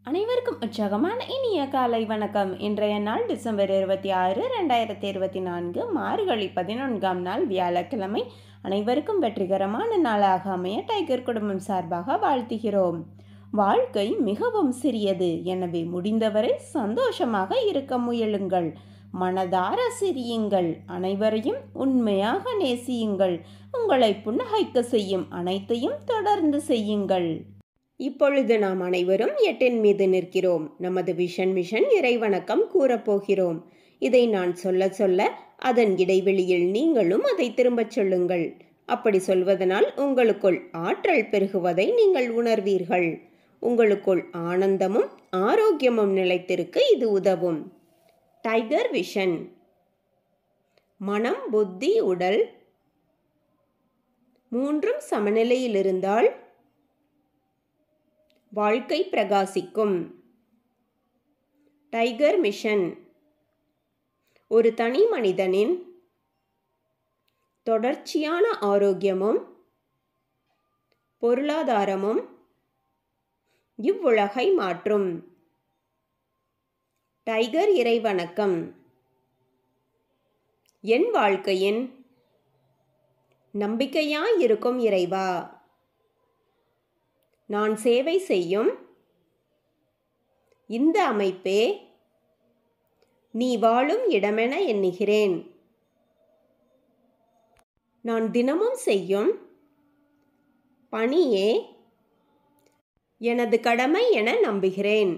அனைவருக்கும் உற்சாகமான இனிய காலை வணக்கம். இன்றைய நாள் டிசம்பர் 26, 2024, மார்கழி 14ஆம் நாள் வியாழக்கிழமை. அனைவருக்கும் வெற்றிகரமான நாளாக அமைய டைகர் குடும்பம் சார்பாக வாழ்த்துகிறோம். வாழ்க்கை மிகவும் சிறியது, எனவே முடிந்தவரை சந்தோஷமாக இருக்க முயலுங்கள். மனதார சிரியுங்கள், அனைவரையும் உண்மையாக நேசியுங்கள். உங்களை புன்னகைக்க செய்யும் அனைத்தையும் தொடர்ந்து செய்யுங்கள். இப்பொழுது நாம் அனைவரும் 8 மீது நிற்கிறோம். நமது விஷன் மிஷன் இறைவணக்கம் கூறப்போகிறோம். இதை நான் சொல்ல சொல்ல அதன் இடைவெளியில் நீங்களும் அதை திரும்பச் சொல்லுங்கள். அப்படி சொல்வதனால் உங்களுக்குள் ஆற்றல் பெருகுவதை நீங்கள் உணர்வீர்கள். உங்களுக்குள் ஆனந்தமும் ஆரோக்கியமும் நிலைத்திருக்க இது உதவும். Tiger vision. மனம், புத்தி, உடல் மூன்றும் சமநிலையில் இருந்தால் வாழ்க்கை பிரகாசிக்கும். Tiger mission. ஒரு தனி மனிதனின் தொடர்ச்சியான ஆரோக்கியமும் பொருளாதாரமும் இவ்வுலகை மாற்றும். டைகர் இறைவணக்கம். என் வாழ்க்கையின் நம்பிக்கையாயிருக்கும் இறைவா, நான் சேவை செய்யும் இந்த அமைப்பே நீ வாழும் இடமென எண்ணுகிறேன். நான் தினமும் செய்யும் பணியே எனது கடமை என நம்புகிறேன்.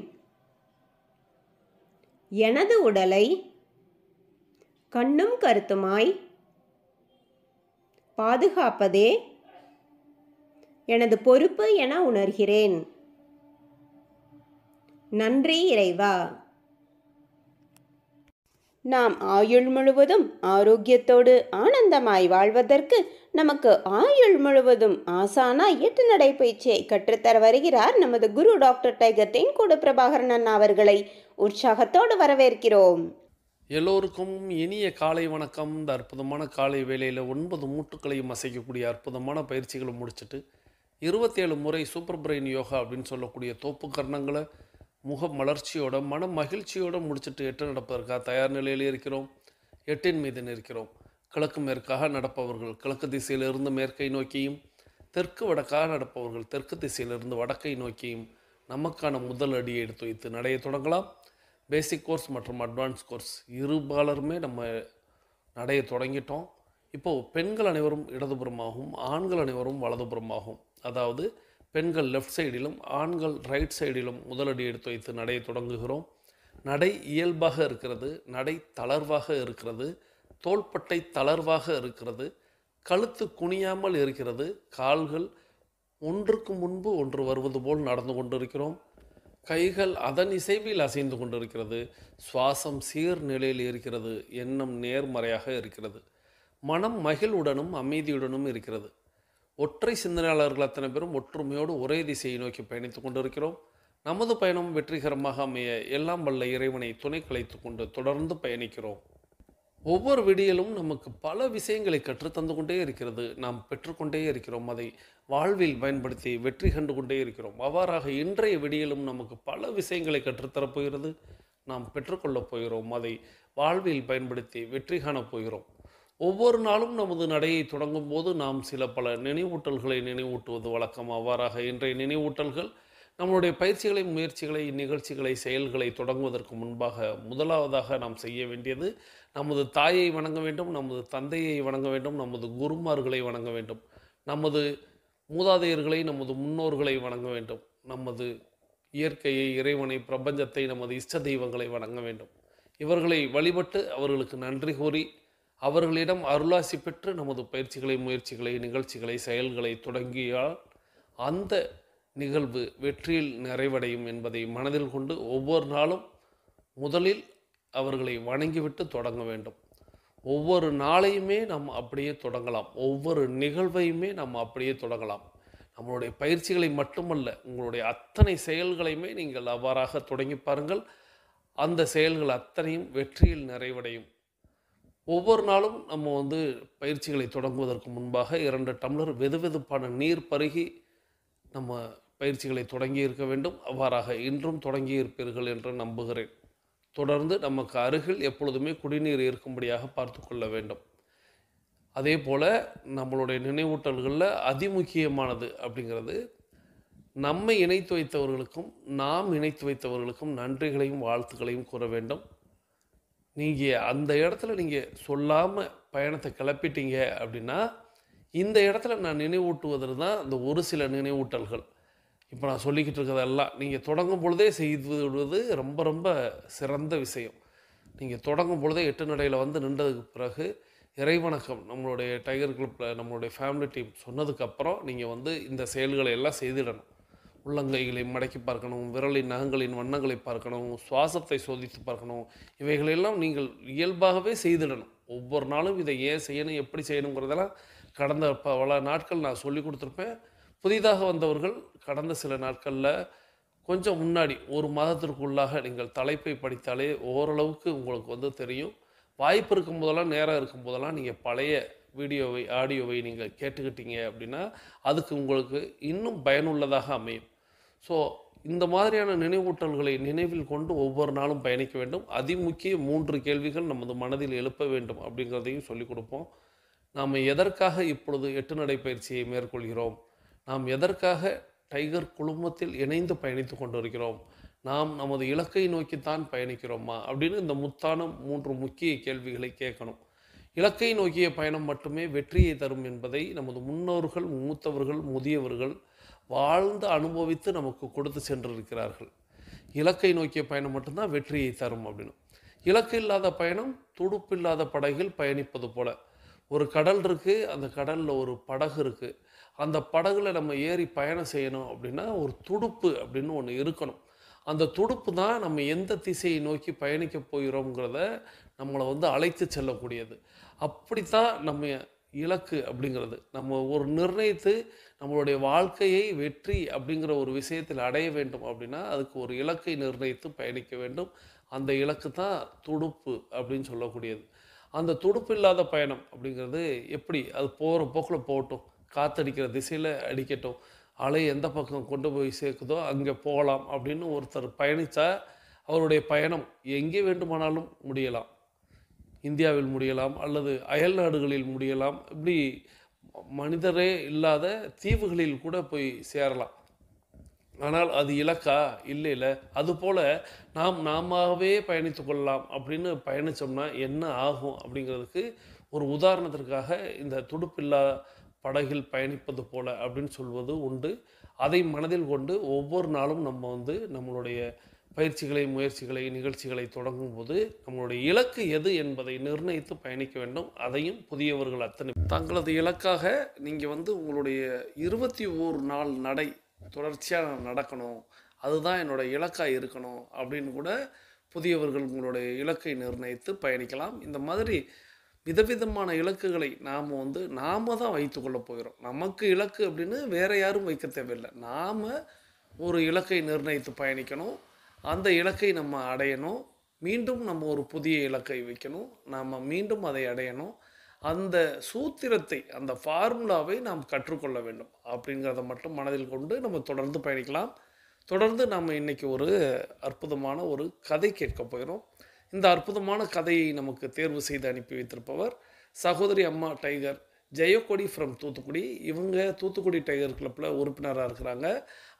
எனது உடலை கண்ணும் கருத்துமாய் பாதுகாப்பதே எனது பொறுப்பு என உணர்கிறேன். நன்றி இறைவா. நாம் ஆயுள் முழுவதும் ஆரோக்கியத்தோடு ஆனந்தமாய் வாழ்வதற்கு நமக்கு ஆயுள் முழுவதும் ஆசானாய் 8 நடைப்பயிற்சியை கற்றுத்தர வருகிறார் நமது குரு டாக்டர் டைகர் தேன்கூடு பிரபாகரன் அண்ணா அவர்களை உற்சாகத்தோடு வரவேற்கிறோம். எல்லோருக்கும் இனிய காலை வணக்கம். இந்த அற்புதமான காலை வேளையில் 9 மூட்டுக்களையும் அசைக்கக்கூடிய அற்புதமான பயிற்சிகளை முடிச்சுட்டு 27 முறை சூப்பர் பிரெயின் யோகா அப்படின்னு சொல்லக்கூடிய தோப்பு கர்ணங்களை முக மலர்ச்சியோட மன மகிழ்ச்சியோடு முடிச்சுட்டு 8 நடப்பதற்காக தயார் நிலையில் இருக்கிறோம். 8 மீது நிற்கிறோம். கிழக்கு மேற்காக நடப்பவர்கள் கிழக்கு திசையிலிருந்து மேற்கை நோக்கியும், தெற்கு வடக்காக நடப்பவர்கள் தெற்கு திசையிலிருந்து வடக்கை நோக்கியும் நமக்கான முதல் அடியை எடுத்து வைத்து நடைய தொடங்கலாம். பேசிக் கோர்ஸ் மற்றும் அட்வான்ஸ் கோர்ஸ் இருபாலருமே நம்ம நடைய தொடங்கிட்டோம். இப்போது பெண்கள் அனைவரும் இடதுபுறமாகவும் ஆண்கள் அனைவரும் வலதுபுறமாகவும், அதாவது பெண்கள் லெஃப்ட் சைடிலும் ஆண்கள் ரைட் சைடிலும் முதலடி எடுத்து வைத்து நடையை தொடங்குகிறோம். நடை இயல்பாக இருக்கிறது, நடை தளர்வாக இருக்கிறது, தோள்பட்டை தளர்வாக இருக்கிறது, கழுத்து குனியாமல் இருக்கிறது, கால்கள் ஒன்றுக்கு முன்பு ஒன்று வருவது போல் நடந்து கொண்டிருக்கிறோம். கைகள் அதன் இசைவில் அசைந்து கொண்டிருக்கிறது. சுவாசம் சீர் நிலையில் இருக்கிறது. எண்ணம் நேர்மறையாக இருக்கிறது. மனம் மகிழ்வுடனும் அமைதியுடனும் இருக்கிறது. ஒற்றை சிந்தனையாளர்கள் அத்தனை பேரும் ஒற்றுமையோடு ஒரே திசையை நோக்கி பயணித்து கொண்டிருக்கிறோம். நமது பயணம் வெற்றிகரமாக அமைய எல்லாம் வல்ல இறைவனை துணை கலைத்து கொண்டு தொடர்ந்து பயணிக்கிறோம். ஒவ்வொரு விடியலும் நமக்கு பல விஷயங்களை கற்றுத்தந்து கொண்டே இருக்கிறது. நாம் பெற்றுக்கொண்டே இருக்கிறோம். அதை வாழ்வில் பயன்படுத்தி வெற்றி கண்டு கொண்டே இருக்கிறோம். அவ்வாறாக இன்றைய விடியலும் நமக்கு பல விஷயங்களை கற்றுத்தரப்போகிறது. நாம் பெற்றுக்கொள்ளப் போகிறோம். அதை வாழ்வில் பயன்படுத்தி வெற்றி காணப் போகிறோம். ஒவ்வொரு நாளும் நமது நடையை தொடங்கும் போது நாம் சில பல நினைவூட்டல்களை நினைவூட்டுவது வழக்கம். அவ்வாறாக இன்றைய நினைவூட்டல்கள் நம்மளுடைய பயிற்சிகளை, முயற்சிகளை, நிகழ்ச்சிகளை, செயல்களை தொடங்குவதற்கு முன்பாக முதலாவதாக நாம் செய்ய வேண்டியது நமது தாயை வணங்க வேண்டும், நமது தந்தையை வணங்க வேண்டும், நமது குருமார்களை வணங்க வேண்டும், நமது மூதாதையர்களை, நமது முன்னோர்களை வணங்க வேண்டும், நமது இயற்கையை, இறைவனை, பிரபஞ்சத்தை, நமது இஷ்ட தெய்வங்களை வணங்க வேண்டும். இவர்களை வழிபட்டு அவர்களுக்கு நன்றி கூறி அவர்களிடம் அருளாசி பெற்று நமது பயிற்சிகளை, முயற்சிகளை, நிகழ்ச்சிகளை, செயல்களை தொடங்கியால் அந்த நிகழ்வு வெற்றியில் நிறைவடையும் என்பதை மனதில் கொண்டு ஒவ்வொரு நாளும் முதலில் அவர்களை வணங்கிவிட்டு தொடங்க வேண்டும். ஒவ்வொரு நாளையுமே நாம் அப்படியே தொடங்கலாம். ஒவ்வொரு நிகழ்வையுமே நாம் அப்படியே தொடங்கலாம். நம்மளுடைய பயிற்சிகளை மட்டுமல்ல, உங்களுடைய அத்தனை செயல்களையுமே நீங்கள் அவ்வாறாக தொடங்கி பாருங்கள். அந்த செயல்கள் அத்தனையும் வெற்றியில் நிறைவடையும். ஒவ்வொரு நாளும் நம்ம பயிற்சிகளை தொடங்குவதற்கு முன்பாக 2 டம்ளர் வெதுவெதுப்பான நீர் பருகி நம்ம பயிற்சிகளை தொடங்கி இருக்க வேண்டும். அவ்வாறாக இன்றும் தொடங்கி இருப்பீர்கள் என்று நம்புகிறேன். தொடர்ந்து நமக்கு அருகில் எப்பொழுதுமே குடிநீர் இருக்கும்படியாக பார்த்து கொள்ள வேண்டும். அதே போல் நம்மளுடைய நினைவூட்டல்களில் அதிமுக்கியமானது அப்படிங்கிறது, நம்மை இணைத்து வைத்தவர்களுக்கும் நாம் இணைத்து வைத்தவர்களுக்கும் நன்றிகளையும் வாழ்த்துக்களையும் கூற வேண்டும். நீங்கள் அந்த இடத்துல நீங்கள் சொல்லாமல் பயணத்தை கிளப்பிட்டீங்க அப்படின்னா, இந்த இடத்துல நான் நினைவூட்டுவதில் தான் அந்த ஒரு சில நினைவூட்டல்கள். இப்போ நான் சொல்லிக்கிட்டு இருக்கிறதெல்லாம் நீங்கள் தொடங்கும் பொழுதே செய்து விடுவது ரொம்ப ரொம்ப சிறந்த விஷயம். நீங்கள் தொடங்கும் பொழுதே 8 நடையில் வந்து நின்றதுக்கு பிறகு இறைவணக்கம் நம்மளுடைய டைகர் கிளப்பில் நம்மளுடைய ஃபேமிலி டீம் சொன்னதுக்கப்புறம் நீங்கள் வந்து இந்த செயல்களை எல்லாம் செய்திடணும். உள்ளங்கைகளை மடக்கி பார்க்கணும், விரலின் நகங்களின் வண்ணங்களை பார்க்கணும், சுவாசத்தை சோதித்து பார்க்கணும். இவைகளெல்லாம் நீங்கள் இயல்பாகவே செய்திடணும். ஒவ்வொரு நாளும் இதை ஏன் செய்யணும், எப்படி செய்யணுங்கிறதெல்லாம் கடந்த பல நாட்கள் நான் சொல்லி கொடுத்துருப்பேன். புதிதாக வந்தவர்கள் கடந்த சில நாட்களில் கொஞ்சம் முன்னாடி ஒரு மாதத்திற்குள்ளாக நீங்கள் தலைப்பை படித்தாலே ஓரளவுக்கு உங்களுக்கு வந்து தெரியும். வாய்ப்பு இருக்கும் போதெல்லாம், நேரம் இருக்கும் போதெல்லாம் நீங்கள் பழைய வீடியோவை ஆடியோவை நீங்கள் கேட்டுக்கிட்டீங்க அப்படின்னா அதுக்கு உங்களுக்கு இன்னும் பயனுள்ளதாக அமையும். ஸோ இந்த மாதிரியான நினைவூட்டல்களை நினைவில் கொண்டு ஒவ்வொரு நாளும் பயணிக்க வேண்டும். அதிமுக்கிய 3 கேள்விகள் நமது மனதில் எழுப்ப வேண்டும் அப்படிங்கிறதையும் சொல்லிக் கொடுப்போம். நாம் எதற்காக இப்பொழுது 8 நடை பயிற்சியை மேற்கொள்கிறோம்? நாம் எதற்காக டைகர் குழுமத்தில் இணைந்து பயணித்து கொண்டிருக்கிறோம்? நாம் நமது இலக்கை நோக்கித்தான் பயணிக்கிறோமா அப்படின்னு இந்த முத்தான 3 முக்கிய கேள்விகளை கேட்கணும். இலக்கை நோக்கிய பயணம் மட்டுமே வெற்றியை தரும் என்பதை நமது முன்னோர்கள், மூத்தவர்கள், முதியவர்கள் வாழ்ந்து அனுபவித்து நமக்கு கொடுத்து சென்றிருக்கிறார்கள். இலக்கை நோக்கிய பயணம் மட்டும்தான் வெற்றியை தரும் அப்படின்னு. இலக்கு இல்லாத பயணம் துடுப்பு இல்லாத படகில் பயணிப்பது போல. ஒரு கடல் இருக்குது, அந்த கடலில் ஒரு படகு இருக்குது. அந்த படகுல நம்ம ஏறி பயணம் செய்யணும் அப்படின்னா ஒரு துடுப்பு அப்படின்னு ஒன்று இருக்கணும். அந்த துடுப்பு தான் நம்ம எந்த திசையை நோக்கி பயணிக்க போகிறோங்கிறத நம்மளை வந்து அழைத்து செல்லக்கூடியது. அப்படித்தான் நம்ம இலக்கு அப்படிங்கிறது. நம்ம ஒரு நிர்ணயித்து நம்மளுடைய வாழ்க்கையை வெற்றி அப்படிங்கிற ஒரு விஷயத்தில் அடைய வேண்டும் அப்படின்னா அதுக்கு ஒரு இலக்கை நிர்ணயித்து பயணிக்க வேண்டும். அந்த இலக்கு தான் துடுப்பு அப்படின்னு சொல்லக்கூடியது. அந்த துடுப்பு இல்லாத பயணம் அப்படிங்கிறது எப்படி? அது போகிற போக்கில் போகட்டும், காற்றடிக்கிற திசையில் அடிக்கட்டும், அலை எந்த பக்கம் கொண்டு போய் சேர்க்குதோ அங்கே போகலாம் அப்படின்னு ஒருத்தர் பயணித்தா அவருடைய பயணம் எங்கே வேண்டுமானாலும் முடியலாம். இந்தியாவில் முடியலாம், அல்லது அயல் நாடுகளில் முடியலாம், இப்படி மனிதரே இல்லாத தீவுகளில் கூட போய் சேரலாம். ஆனால் அது இலக்கா? இல்லை. அதுபோல் நாமவே பயணித்து கொள்ளலாம் அப்படின்னு பயணித்தோம்னா என்ன ஆகும் அப்படிங்கிறதுக்கு ஒரு உதாரணத்திற்காக இந்த துடுப்பில்லா படகில் பயணிப்பது போல அப்படின்னு சொல்வது உண்டு. அதை மனதில் கொண்டு ஒவ்வொரு நாளும் நம்ம வந்து நம்மளுடைய பயிற்சிகளை, முயற்சிகளை, நிகழ்ச்சிகளை தொடங்கும் போது நம்மளுடைய இலக்கு எது என்பதை நிர்ணயித்து பயணிக்க வேண்டும். அதையும் புதியவர்கள் அத்தனை தங்களது இலக்காக நீங்கள் வந்து உங்களுடைய 21 நாள் நடை தொடர்ச்சியாக நடக்கணும், அதுதான் என்னோட இலக்காக இருக்கணும் அப்படின்னு கூட புதியவர்கள் உங்களுடைய இலக்கை நிர்ணயித்து பயணிக்கலாம். இந்த மாதிரி விதவிதமான இலக்குகளை நாம் தான் வைத்துக்கொள்ள போகிறோம். நமக்கு இலக்கு அப்படின்னு வேறு யாரும் வைக்க தேவையில்லை. நாம் ஒரு இலக்கை நிர்ணயித்து பயணிக்கணும். அந்த இலக்கை நம்ம அடையணும். மீண்டும் நம்ம ஒரு புதிய இலக்கை வைக்கணும். நாம் மீண்டும் அதை அடையணும். அந்த சூத்திரத்தை, அந்த ஃபார்முலாவை நாம் கற்றுக்கொள்ள வேண்டும் அப்படிங்கிறத மட்டும் மனதில் கொண்டு நம்ம தொடர்ந்து பயணிக்கலாம். தொடர்ந்து நம்ம இன்றைக்கி ஒரு அற்புதமான ஒரு கதை கேட்க போகிறோம். இந்த அற்புதமான கதையை நமக்கு தேர்வு செய்து அனுப்பி வைத்திருப்பவர் சகோதரி அம்மா டைகர் ஜெயக்கொடி ஃப்ரம் தூத்துக்குடி. இவங்க தூத்துக்குடி டைகர் கிளப்பில் உறுப்பினராக இருக்கிறாங்க.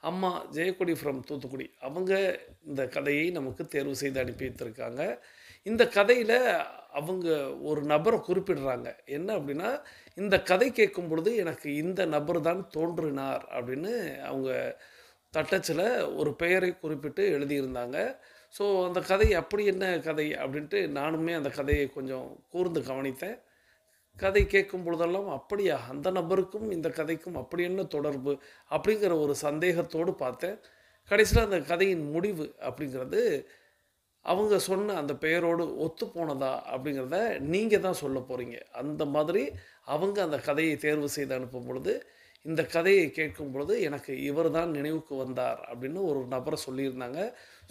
அம்மா ஜெயக்கொடி ஃப்ரம் தூத்துக்குடி அவங்க இந்த கதையை நமக்கு தேர்வு செய்து அனுப்பி வைத்திருக்காங்க. இந்த கதையில் அவங்க ஒரு நபரை குறிப்பிடுறாங்க. என்ன அப்படின்னா, இந்த கதை கேட்கும் பொழுது எனக்கு இந்த நபர் தான் தோன்றினார் அப்படின்னு அவங்க தட்டச்சில் ஒரு பெயரை குறிப்பிட்டு எழுதியிருந்தாங்க. ஸோ அந்த கதை அப்படி என்ன கதை அப்படின்ட்டு நானுமே அந்த கதையை கொஞ்சம் கூர்ந்து கவனித்தேன். கதை கேட்கும் பொழுதெல்லாம் அப்படியா, அந்த நபருக்கும் இந்த கதைக்கும் அப்படி என்ன தொடர்பு அப்படிங்கிற ஒரு சந்தேகத்தோடு பார்த்தேன். கடைசியில் அந்த கதையின் முடிவு அப்படிங்கிறது அவங்க சொன்ன அந்த பெயரோடு ஒத்து போனதா அப்படிங்கிறத நீங்கள் தான் சொல்ல போகிறீங்க. அந்த மாதிரி அவங்க அந்த கதையை தேர்வு செய்து அனுப்பும் பொழுது இந்த கதையை கேட்கும் பொழுது எனக்கு இவர் தான் நினைவுக்கு வந்தார் அப்படின்னு ஒரு நபரை சொல்லியிருந்தாங்க.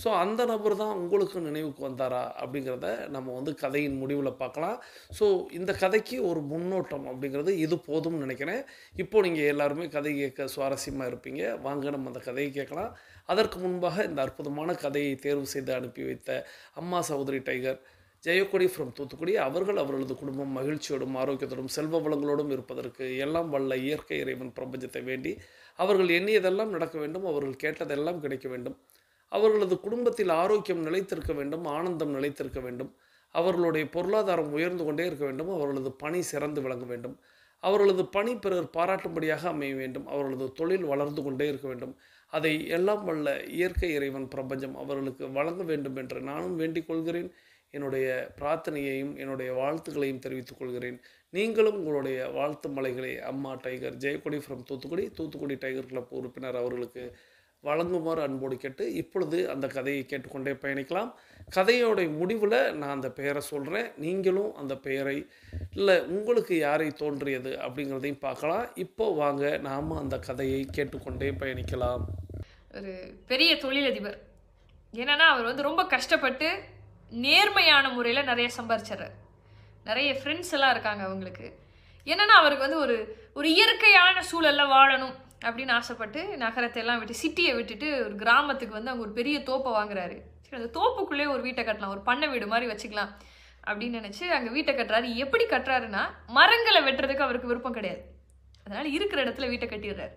ஸோ அந்த நபர் தான் உங்களுக்கு நினைவுக்கு வந்தாரா அப்படிங்கிறத நம்ம வந்து கதையின் முடிவில் பார்க்கலாம். ஸோ இந்த கதைக்கு ஒரு முன்னோட்டம் அப்படிங்கிறது இது போதும்னு நினைக்கிறேன். இப்போது நீங்கள் எல்லாருமே கதை கேட்க சுவாரஸ்யமாக இருப்பீங்க. வாங்க நம்ம அந்த கதையை கேட்கலாம். அதற்கு முன்பாக இந்த அற்புதமான கதையை தேர்வு செய்து அனுப்பி வைத்த அம்மா சகோதரி டைகர் ஜெயக்கொடி ஃப்ரம் தூத்துக்குடி அவர்கள் அவர்களது குடும்பம் மகிழ்ச்சியோடும் ஆரோக்கியத்தோடும் செல்வ வளங்களோடும் இருப்பதற்கு எல்லாம் வல்ல இயற்கை இறைவன் பிரபஞ்சத்தை வேண்டி அவர்கள் எண்ணியதெல்லாம் நடக்க வேண்டும், அவர்கள் கேட்டதெல்லாம் கிடைக்க வேண்டும், அவர்களது குடும்பத்தில் ஆரோக்கியம் நிலைத்திருக்க வேண்டும், ஆனந்தம் நிலைத்திருக்க வேண்டும், அவர்களுடைய பொருளாதாரம் உயர்ந்து கொண்டே இருக்க வேண்டும், அவர்களது பணி சிறந்து விளங்க வேண்டும், அவர்களது பணி பிறர் பாராட்டும்படியாக அமைய வேண்டும், அவர்களது தொழில் வளர்ந்து கொண்டே இருக்க வேண்டும், அதை எல்லாம் வல்ல இயற்கை இறைவன் பிரபஞ்சம் அவர்களுக்கு வழங்க வேண்டும் என்று நானும் வேண்டிக் கொள்கிறேன். என்னுடைய பிரார்த்தனையையும் என்னுடைய வாழ்த்துக்களையும் தெரிவித்துக் கொள்கிறேன். நீங்களும் உங்களுடைய வாழ்த்து மலைகளை அம்மா tiger Jayakkodi from Thoothukudi tiger club உறுப்பினர் அவர்களுக்கு வழங்குமாறு அன்போடு கேட்டு இப்பொழுது அந்த கதையை கேட்டுக்கொண்டே பயணிக்கலாம். கதையோடைய முடிவில் நான் அந்த பெயரை சொல்கிறேன். நீங்களும் அந்த பெயரை இல்லை உங்களுக்கு யாரை தோன்றியது அப்படிங்கிறதையும் பார்க்கலாம். இப்போ வாங்க நாம் அந்த கதையை கேட்டுக்கொண்டே பயணிக்கலாம். ஒரு பெரிய தொழிலதிபர். என்னன்னா அவர் வந்து ரொம்ப கஷ்டப்பட்டு நேர்மையான முறையில் நிறைய சம்பாரிச்சிட்றாரு. நிறைய ஃப்ரெண்ட்ஸ் எல்லாம் இருக்காங்க அவங்களுக்கு. என்னன்னா அவருக்கு வந்து ஒரு இயற்கையான சூழலில் வாழணும் அப்படின்னு ஆசைப்பட்டு நகரத்தை எல்லாம் விட்டு சிட்டியை விட்டுட்டு ஒரு கிராமத்துக்கு வந்து அவங்க ஒரு பெரிய தோப்பை வாங்குறாரு. சரி, அந்த தோப்புக்குள்ளே ஒரு வீட்டை கட்டலாம், ஒரு பண்ணை வீடு மாதிரி வச்சுக்கலாம் அப்படின்னு நினச்சி அங்கே வீட்டை கட்டுறாரு. எப்படி கட்டுறாருன்னா மரங்களை வெட்டுறதுக்கு அவருக்கு விருப்பம் கிடையாது. அதனால் இருக்கிற இடத்துல வீட்டை கட்டிடுறாரு.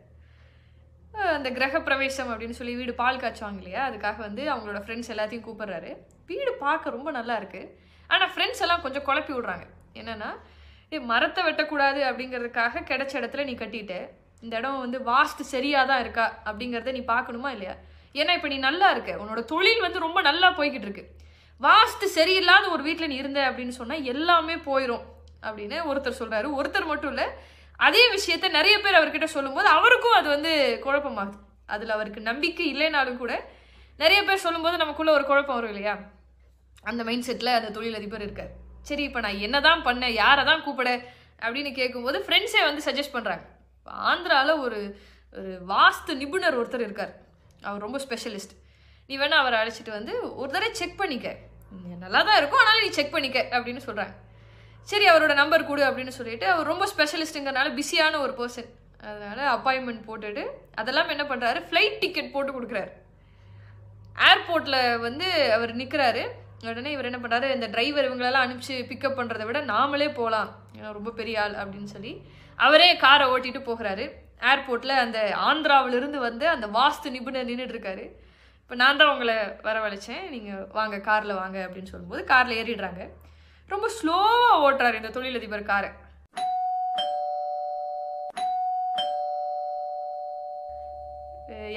அந்த கிரக பிரவேசம் அப்படின்னு சொல்லி வீடு பால் காய்ச்சுவாங்க இல்லையா, அதுக்காக வந்து அவங்களோட ஃப்ரெண்ட்ஸ் எல்லாத்தையும் கூப்பிட்றாரு. வீடு பார்க்க ரொம்ப நல்லா இருக்குது. ஆனால் ஃப்ரெண்ட்ஸ் எல்லாம் கொஞ்சம் குழப்பி விட்றாங்க. என்னென்னா, மரத்தை வெட்டக்கூடாது அப்படிங்கிறதுக்காக கிடைச்ச இடத்துல நீ கட்டிட்ட, இந்த இடம் வந்து வாஸ்து சரியாக தான் இருக்கா அப்படிங்கிறத நீ பார்க்கணுமா இல்லையா? ஏன்னா இப்போ நீ நல்லா இருக்க, உன்னோட தொழில் வந்து ரொம்ப நல்லா போய்கிட்டு இருக்கு. வாஸ்து சரியில்லாத ஒரு வீட்டில் நீ இருந்த அப்படின்னு சொன்னால் எல்லாமே போயிடும் அப்படின்னு ஒருத்தர் சொல்கிறாரு. ஒருத்தர் மட்டும் இல்லை, அதே விஷயத்த நிறைய பேர் அவர்கிட்ட சொல்லும்போது அவருக்கும் அது வந்து குழப்பமாகுது. அதில் அவருக்கு நம்பிக்கை இல்லைனாலும் கூட நிறைய பேர் சொல்லும்போது நமக்குள்ள ஒரு குழப்பம் வரும் இல்லையா? அந்த மைண்ட் செட்டில் அந்த தொழிலதிபர் இருக்கார். சரி, இப்போ நான் என்ன தான் பண்ணேன், யாரை தான் கூப்பிட அப்படின்னு கேட்கும்போது ஃப்ரெண்ட்ஸே வந்து சஜஸ்ட் பண்ணுறாங்க. ஆந்திராவில் ஒரு வாஸ்து நிபுணர் ஒருத்தர் இருக்கார். அவர் ரொம்ப ஸ்பெஷலிஸ்ட். நீ வேணா அவரை அழைச்சிட்டு வந்து ஒரு தடவை செக் பண்ணிக்க, நல்லா தான் இருக்கும், ஆனாலும் நீ செக் பண்ணிக்க அப்படின்னு சொல்கிறாங்க. சரி, அவரோட நம்பர் கொடு அப்படின்னு சொல்லிட்டு, அவர் ரொம்ப ஸ்பெஷலிஸ்ட்டுங்கிறனால பிஸியான ஒரு பர்சன், அதனால் அப்பாயின்மெண்ட் போட்டுட்டு அதெல்லாம் என்ன பண்ணுறாரு, ஃப்ளைட் டிக்கெட் போட்டு கொடுக்குறாரு. ஏர்போர்ட்டில் வந்து அவர் நிற்கிறாரு. உடனே இவர் என்ன பண்ணுறாரு, இந்த டிரைவர் இவங்களெல்லாம் அனுப்பிச்சு பிக்கப் பண்ணுறதை விட நாமளே போகலாம், ஏன்னா ரொம்ப பெரிய ஆள் அப்படின்னு சொல்லி அவரே காரை ஓட்டிகிட்டு போகிறாரு. ஏர்போர்ட்டில் அந்த ஆந்திராவிலிருந்து வந்து அந்த வாஸ்து நிபுணர் நின்றுட்டு இருக்காரு. இப்போ நான் தான் உங்களை வரவழைச்சேன், நீங்கள் வாங்க காரில் வாங்க அப்படின்னு சொல்லும்போது காரில் ஏறிடுறாங்க. ரொம்ப ஸ்லோவாக ஓட்டுறாரு இந்த தொழிலதிபர் காரை.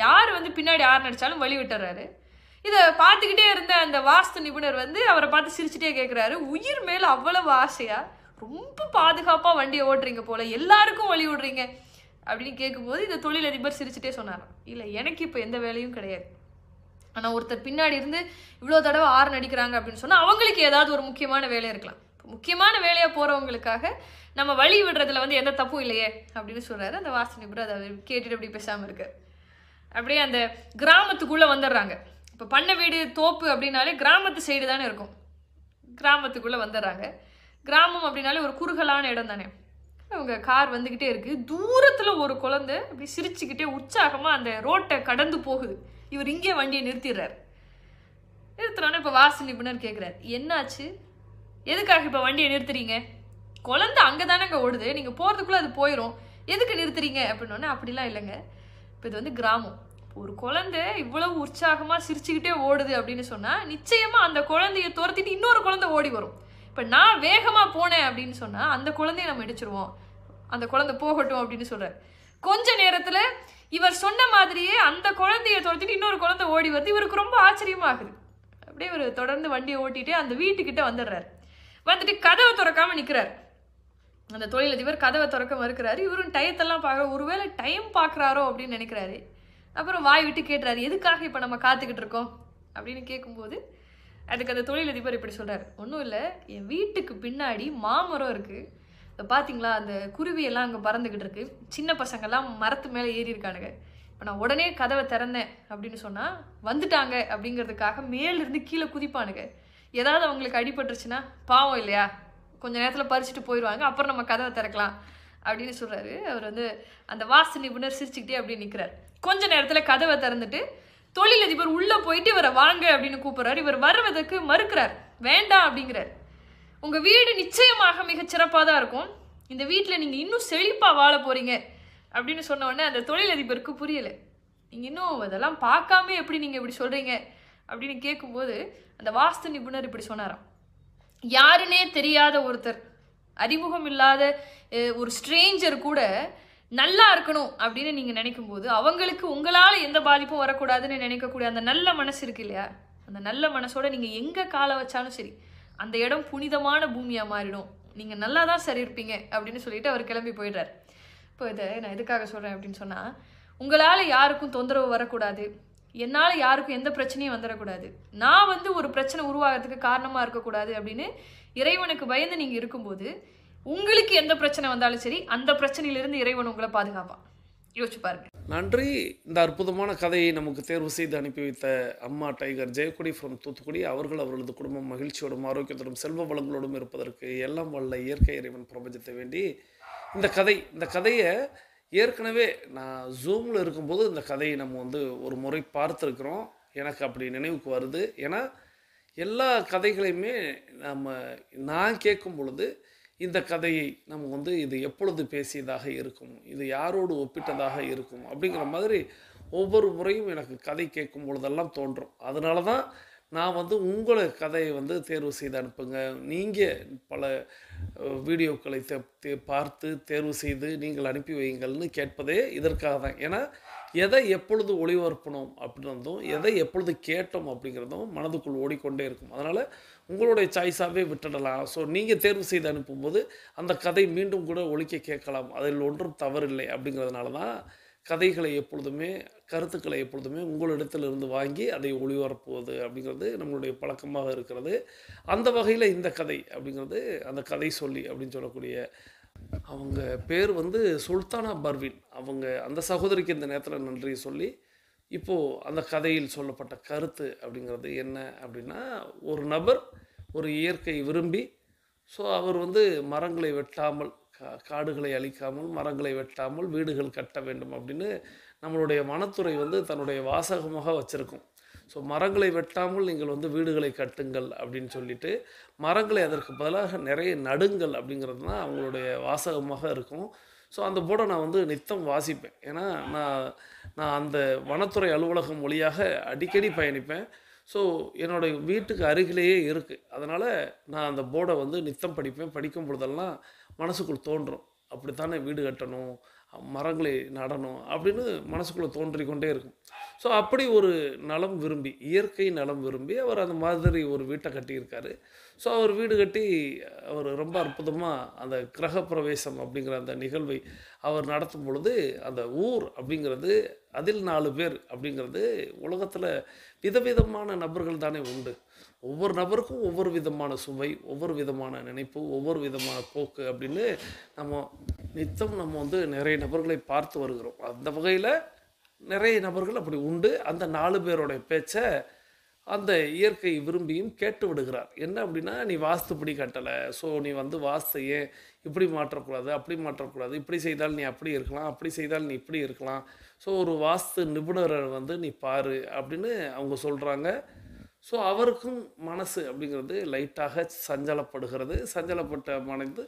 யார் வந்து பின்னாடி யார் நடிச்சாலும் வழி விட்டுறாரு. இதை பார்த்துக்கிட்டே இருந்த அந்த வாஸ்து நிபுணர் வந்து அவரை பார்த்து சிரிச்சுட்டே கேட்குறாரு, உயிர் மேலே அவ்வளவு ஆசையா, ரொம்ப பாதுகாப்பாக வண்டியை ஓட்டுறீங்க போல, எல்லாருக்கும் வழி விடுறீங்க அப்படின்னு கேட்கும்போது இந்த தொழிலதிபர் சிரிச்சுட்டே சொன்னாராம், இல்லை எனக்கு இப்போ எந்த வேலையும் கிடையாது, ஆனால் ஒருத்தர் பின்னாடி இருந்து இவ்வளோ தடவை ஆறு நடிக்கிறாங்க அப்படின்னு சொன்னால் அவங்களுக்கு ஏதாவது ஒரு முக்கியமான வேலை இருக்கலாம். முக்கியமான வேலையாக போகிறவங்களுக்காக நம்ம வழி விடுறதுல வந்து எந்த தப்பும் இல்லையே அப்படின்னு சொல்கிறாரு. அந்த வாஸ்து நிபுணர் அதை கேட்டுட்டு அப்படி பேசாமல் இருக்கு. அப்படியே அந்த கிராமத்துக்குள்ளே வந்துடுறாங்க. இப்போ பண்ணை வீடு தோப்பு அப்படின்னாலே கிராமத்து சைடு தானே இருக்கும். கிராமத்துக்குள்ளே வந்துடுறாங்க. கிராமம் அப்படின்னாலே ஒரு குறுகலான இடம் தானே. அவங்க கார் வந்துக்கிட்டே இருக்குது. தூரத்தில் ஒரு குழந்தை அப்படி சிரிச்சுக்கிட்டே உற்சாகமாக அந்த ரோட்டை கடந்து போகுது. இவர் இங்கே வண்டியை நிறுத்திடுறாரு. நிறுத்துறோன்னே இப்போ வாஸ்து நிபுணர் கேட்குறாரு, என்னாச்சு, எதுக்காக இப்போ வண்டியை நிறுத்துறீங்க, குழந்தை அங்கே தானேங்க ஓடுது, நீங்கள் போகிறதுக்குள்ளே அது போயிடும், எதுக்கு நிறுத்துறீங்க அப்படின்னோடனே, அப்படிலாம் இல்லைங்க, இப்போ இது வந்து கிராமம், ஒரு குழந்தை இவ்வளவு உற்சாகமாக சிரிச்சுக்கிட்டே ஓடுது அப்படின்னு சொன்னால் நிச்சயமாக அந்த குழந்தைய துரத்திட்டு இன்னொரு குழந்தை ஓடி வரும். இப்போ நான் வேகமாக போனேன் அப்படின்னு சொன்னால் அந்த குழந்தைய நம்ம இடிச்சிருவோம், அந்த குழந்தை போகட்டும் அப்படின்னு சொல்கிறார். கொஞ்ச நேரத்தில் இவர் சொன்ன மாதிரியே அந்த குழந்தைய துரத்திட்டு இன்னொரு குழந்தை ஓடி வருது. இவருக்கு ரொம்ப ஆச்சரியமாகுது. அப்படியே இவர் தொடர்ந்து வண்டியை ஓட்டிட்டு அந்த வீட்டுக்கிட்ட வந்துடுறாரு. வந்துட்டு கதவை திறக்காமல் நிற்கிறார். அந்த தொழிலதிபர் கதவை திறக்க மறுக்கிறாரு. இவரும் டயத்தெல்லாம் பார்க்குற, ஒருவேளை டைம் பார்க்குறாரோ அப்படின்னு நினைக்கிறாரு. அப்புறம் வாய் விட்டு கேட்டுறாரு, எதுக்காக இப்போ நம்ம காத்துக்கிட்டு இருக்கோம் அப்படின்னு கேட்கும்போது அதுக்கு அந்த தொழிலதிபர் இப்படி சொல்கிறார், ஒன்றும் இல்லை, என் வீட்டுக்கு பின்னாடி மாமரம் இருக்குது, பார்த்தீங்களா அந்த குருவியெல்லாம் அங்கே பறந்துக்கிட்டு இருக்கு, சின்ன பசங்கள்லாம் மரத்து மேலே ஏறி இருக்கானுங்க. இப்போ நான் உடனே கதவை திறந்தேன் அப்படின்னு சொன்னால் வந்துட்டாங்க அப்படிங்கிறதுக்காக மேலிருந்து கீழே குதிப்பானுங்க. ஏதாவது அவங்களுக்கு அடிபட்டுருச்சுன்னா பாவம் இல்லையா, கொஞ்ச நேரத்தில் பறிச்சுட்டு போயிடுவாங்க, அப்புறம் நம்ம கதவை திறக்கலாம் அப்படின்னு சொல்கிறாரு. அவர் வந்து அந்த வாஸ்து நிபுணர் சிரிச்சுக்கிட்டே அப்படி நிற்கிறார். கொஞ்ச நேரத்தில் கதவை திறந்துட்டு தொழிலதிபர் உள்ளே போயிட்டு இவரை வாங்க அப்படின்னு கூப்பிட்றாரு. இவர் வருவதற்கு மறுக்கிறார், வேண்டாம் அப்படிங்கிறார். உங்கள் வீடு நிச்சயமாக மிகச்சிறப்பாக தான் இருக்கும், இந்த வீட்டில் நீங்கள் இன்னும் செழிப்பாக வாழ போகிறீங்க அப்படின்னு சொன்ன உடனே அந்த தொழிலதிபருக்கு புரியலை. நீங்கள் இன்னும் அதெல்லாம் பார்க்காம எப்படி நீங்கள் இப்படி சொல்கிறீங்க அப்படின்னு கேட்கும்போது அந்த வாஸ்து நிபுணர் இப்படி சொன்னாராம், யாருன்னே தெரியாத ஒருத்தர், அறிமுகம் இல்லாத ஒரு ஸ்ட்ரேஞ்சர் கூட நல்லா இருக்கணும் அப்படின்னு நீங்கள் நினைக்கும் போது அவங்களுக்கு உங்களால் எந்த பாதிப்பும் வரக்கூடாதுன்னு நினைக்கக்கூடிய அந்த நல்ல மனசு இருக்கு இல்லையா, அந்த நல்ல மனசோட நீங்கள் எங்கே காலை வச்சாலும் சரி அந்த இடம் புனிதமான பூமியாக மாறிடும், நீங்கள் நல்லா தான் சரி இருப்பீங்க அப்படின்னு சொல்லிட்டு அவர் கிளம்பி போயிடுறார். இப்போ இதை நான் எதுக்காக சொல்கிறேன் அப்படின்னு சொன்னால், உங்களால் யாருக்கும் தொந்தரவு வரக்கூடாது, என்னால் யாருக்கும் எந்த பிரச்சனையும் வந்துடக்கூடாது, நான் வந்து ஒரு பிரச்சனை உருவாகிறதுக்கு காரணமாக இருக்கக்கூடாது அப்படின்னு இறைவனுக்கு பயந்து நீங்கள் இருக்கும்போது உங்களுக்கு எந்த பிரச்சனை வந்தாலும் சரி அந்த பிரச்சனையிலிருந்து இறைவன் உங்களை பாதுகாப்பான். யோசிச்சு பாருங்க. நன்றி. இந்த அற்புதமான கதையை நமக்கு தேர்வு செய்து அனுப்பி வைத்த அம்மா டைகர் ஜெயக்கொடி ஃப்ரம் தூத்துக்குடி அவர்கள் அவர்களது குடும்பம் மகிழ்ச்சியோடும் ஆரோக்கியத்தோடும் செல்வ வளங்களோடும் இருப்பதற்கு எல்லாம் வல்ல இயற்கை இறைவன் பிரபஞ்சத்தை வேண்டி இந்த கதையை ஏற்கனவே நான் ஜூமில் இருக்கும்போது இந்த கதையை நம்ம வந்து ஒரு முறை பார்த்துருக்குறோம். எனக்கு அப்படி நினைவுக்கு வருது. ஏன்னா எல்லா கதைகளையுமே நான் கேட்கும் பொழுது இந்த கதையை நம்ம வந்து இது எப்பொழுது பேசியதாக இருக்கும், இது யாரோடு ஒப்பிட்டதாக இருக்கும் அப்படிங்கிற மாதிரி ஒவ்வொரு முறையும் எனக்கு கதை கேட்கும் பொழுதெல்லாம் தோன்றும். அதனால தான் நான் வந்து உங்களை கதையை வந்து தேர்வு செய்து அனுப்புங்க, நீங்கள் பல வீடியோக்களை பார்த்து தேர்வு செய்து நீங்கள் அனுப்பி வையுங்கள்னு கேட்பதே இதற்காக தான். ஏன்னா எதை எப்பொழுது ஒளிபரப்பணும் அப்படின்றதும் எதை எப்பொழுது கேட்டோம் அப்படிங்கிறதும் மனதுக்குள் ஓடிக்கொண்டே இருக்கும். அதனால் உங்களுடைய சாய்ஸாகவே விட்டுடலாம். ஸோ நீங்கள் தேர்வு செய்து அனுப்பும்போது அந்த கதை மீண்டும் கூட ஒலிக்க கேட்கலாம், அதில் ஒன்றும் தவறில்லை. அப்படிங்கிறதுனால தான் கதைகளை எப்பொழுதுமே கருத்துக்களை எப்பொழுதுமே உங்களிடத்திலிருந்து வாங்கி அதை ஒளிபரப்புவது அப்படிங்கிறது நம்மளுடைய பழக்கமாக இருக்கிறது. அந்த வகையில் இந்த கதை அப்படிங்கிறது அந்த கதை சொல்லி அப்படின்னு சொல்லக்கூடிய அவங்க பேர் வந்து சுல்தானா பர்வீன். அவங்க அந்த சகோதரிக்கு இந்த நேரத்தில் நன்றி சொல்லி, இப்போது அந்த கதையில் சொல்லப்பட்ட கருத்து அப்படிங்கிறது என்ன அப்படின்னா, ஒரு நபர் ஒரு இயற்கை விரும்பி, ஸோ அவர் வந்து மரங்களை வெட்டாமல் காடுகளை அழிக்காமல் மரங்களை வெட்டாமல் வீடுகள் கட்ட வேண்டும் அப்படின்னு நம்மளுடைய வனத்துறை வந்து தன்னுடைய வாசகமாக வச்சுருக்கும். ஸோ மரங்களை வெட்டாமல் நீங்கள் வந்து வீடுகளை கட்டுங்கள் அப்படின்னு சொல்லிட்டு மரங்களை அதற்கு பதிலாக நிறைய நடுங்கள் அப்படிங்கிறது தான் அவங்களுடைய வாசகமாக இருக்கும். ஸோ அந்த போர்டை நான் வந்து நித்தம் வாசிப்பேன். ஏன்னா நான் அந்த வனத்துறை அலுவலகம் வழியாக அடிக்கடி பயணிப்பேன். ஸோ என்னுடைய வீட்டுக்கு அருகிலேயே இருக்குது. அதனால் நான் அந்த போர்டை வந்து நித்தம் படிப்பேன். படிக்கும் பொழுதெல்லாம் மனசுக்குள் தோன்றும், அப்படித்தானே வீடு கட்டணும், மரங்களை நடணும் அப்படின்னு மனசுக்குள்ளே தோன்றிக்கொண்டே இருக்கும். ஸோ அப்படி ஒரு நலம் விரும்பி, இயற்கை நலம் விரும்பி அவர் அந்த மாதிரி ஒரு வீட்டை கட்டியிருக்காரு. ஸோ அவர் வீடு கட்டி அவர் ரொம்ப அற்புதமாக அந்த கிரகப்பிரவேசம் அப்படிங்கிற அந்த நிகழ்வை அவர் நடத்தும் பொழுது அந்த ஊர் அப்படிங்கிறது அதில் 4 பேர் அப்படிங்கிறது உலகத்தில் விதவிதமான நபர்கள் தானே உண்டு. ஒவ்வொரு நபருக்கும் ஒவ்வொரு விதமான சுவை, ஒவ்வொரு விதமான நினைப்பு, ஒவ்வொரு விதமான போக்கு அப்படின்னு நம்ம வந்து நிறைய நபர்களை பார்த்து வருகிறோம். அந்த வகையில் நிறைய நபர்கள் அப்படி உண்டு. அந்த 4 பேரோடைய பேச்சை அந்த இயற்கை விரும்பியும் கேட்டு விடுகிறார். என்ன அப்படின்னா, நீ வாஸ்துப்படி கட்டலை, ஸோ நீ வந்து வாஸ்து ஏன் இப்படி மாற்றக்கூடாது, அப்படி மாற்றக்கூடாது, இப்படி செய்தால் நீ அப்படி இருக்கலாம், அப்படி செய்தால் நீ இப்படி இருக்கலாம், ஸோ ஒரு வாஸ்து நிபுணரை வந்து நீ பாரு அப்படின்னு அவங்க சொல்கிறாங்க. ஸோ அவருக்கும் மனசு அப்படிங்கிறது லைட்டாக சஞ்சலப்பட்ட மனது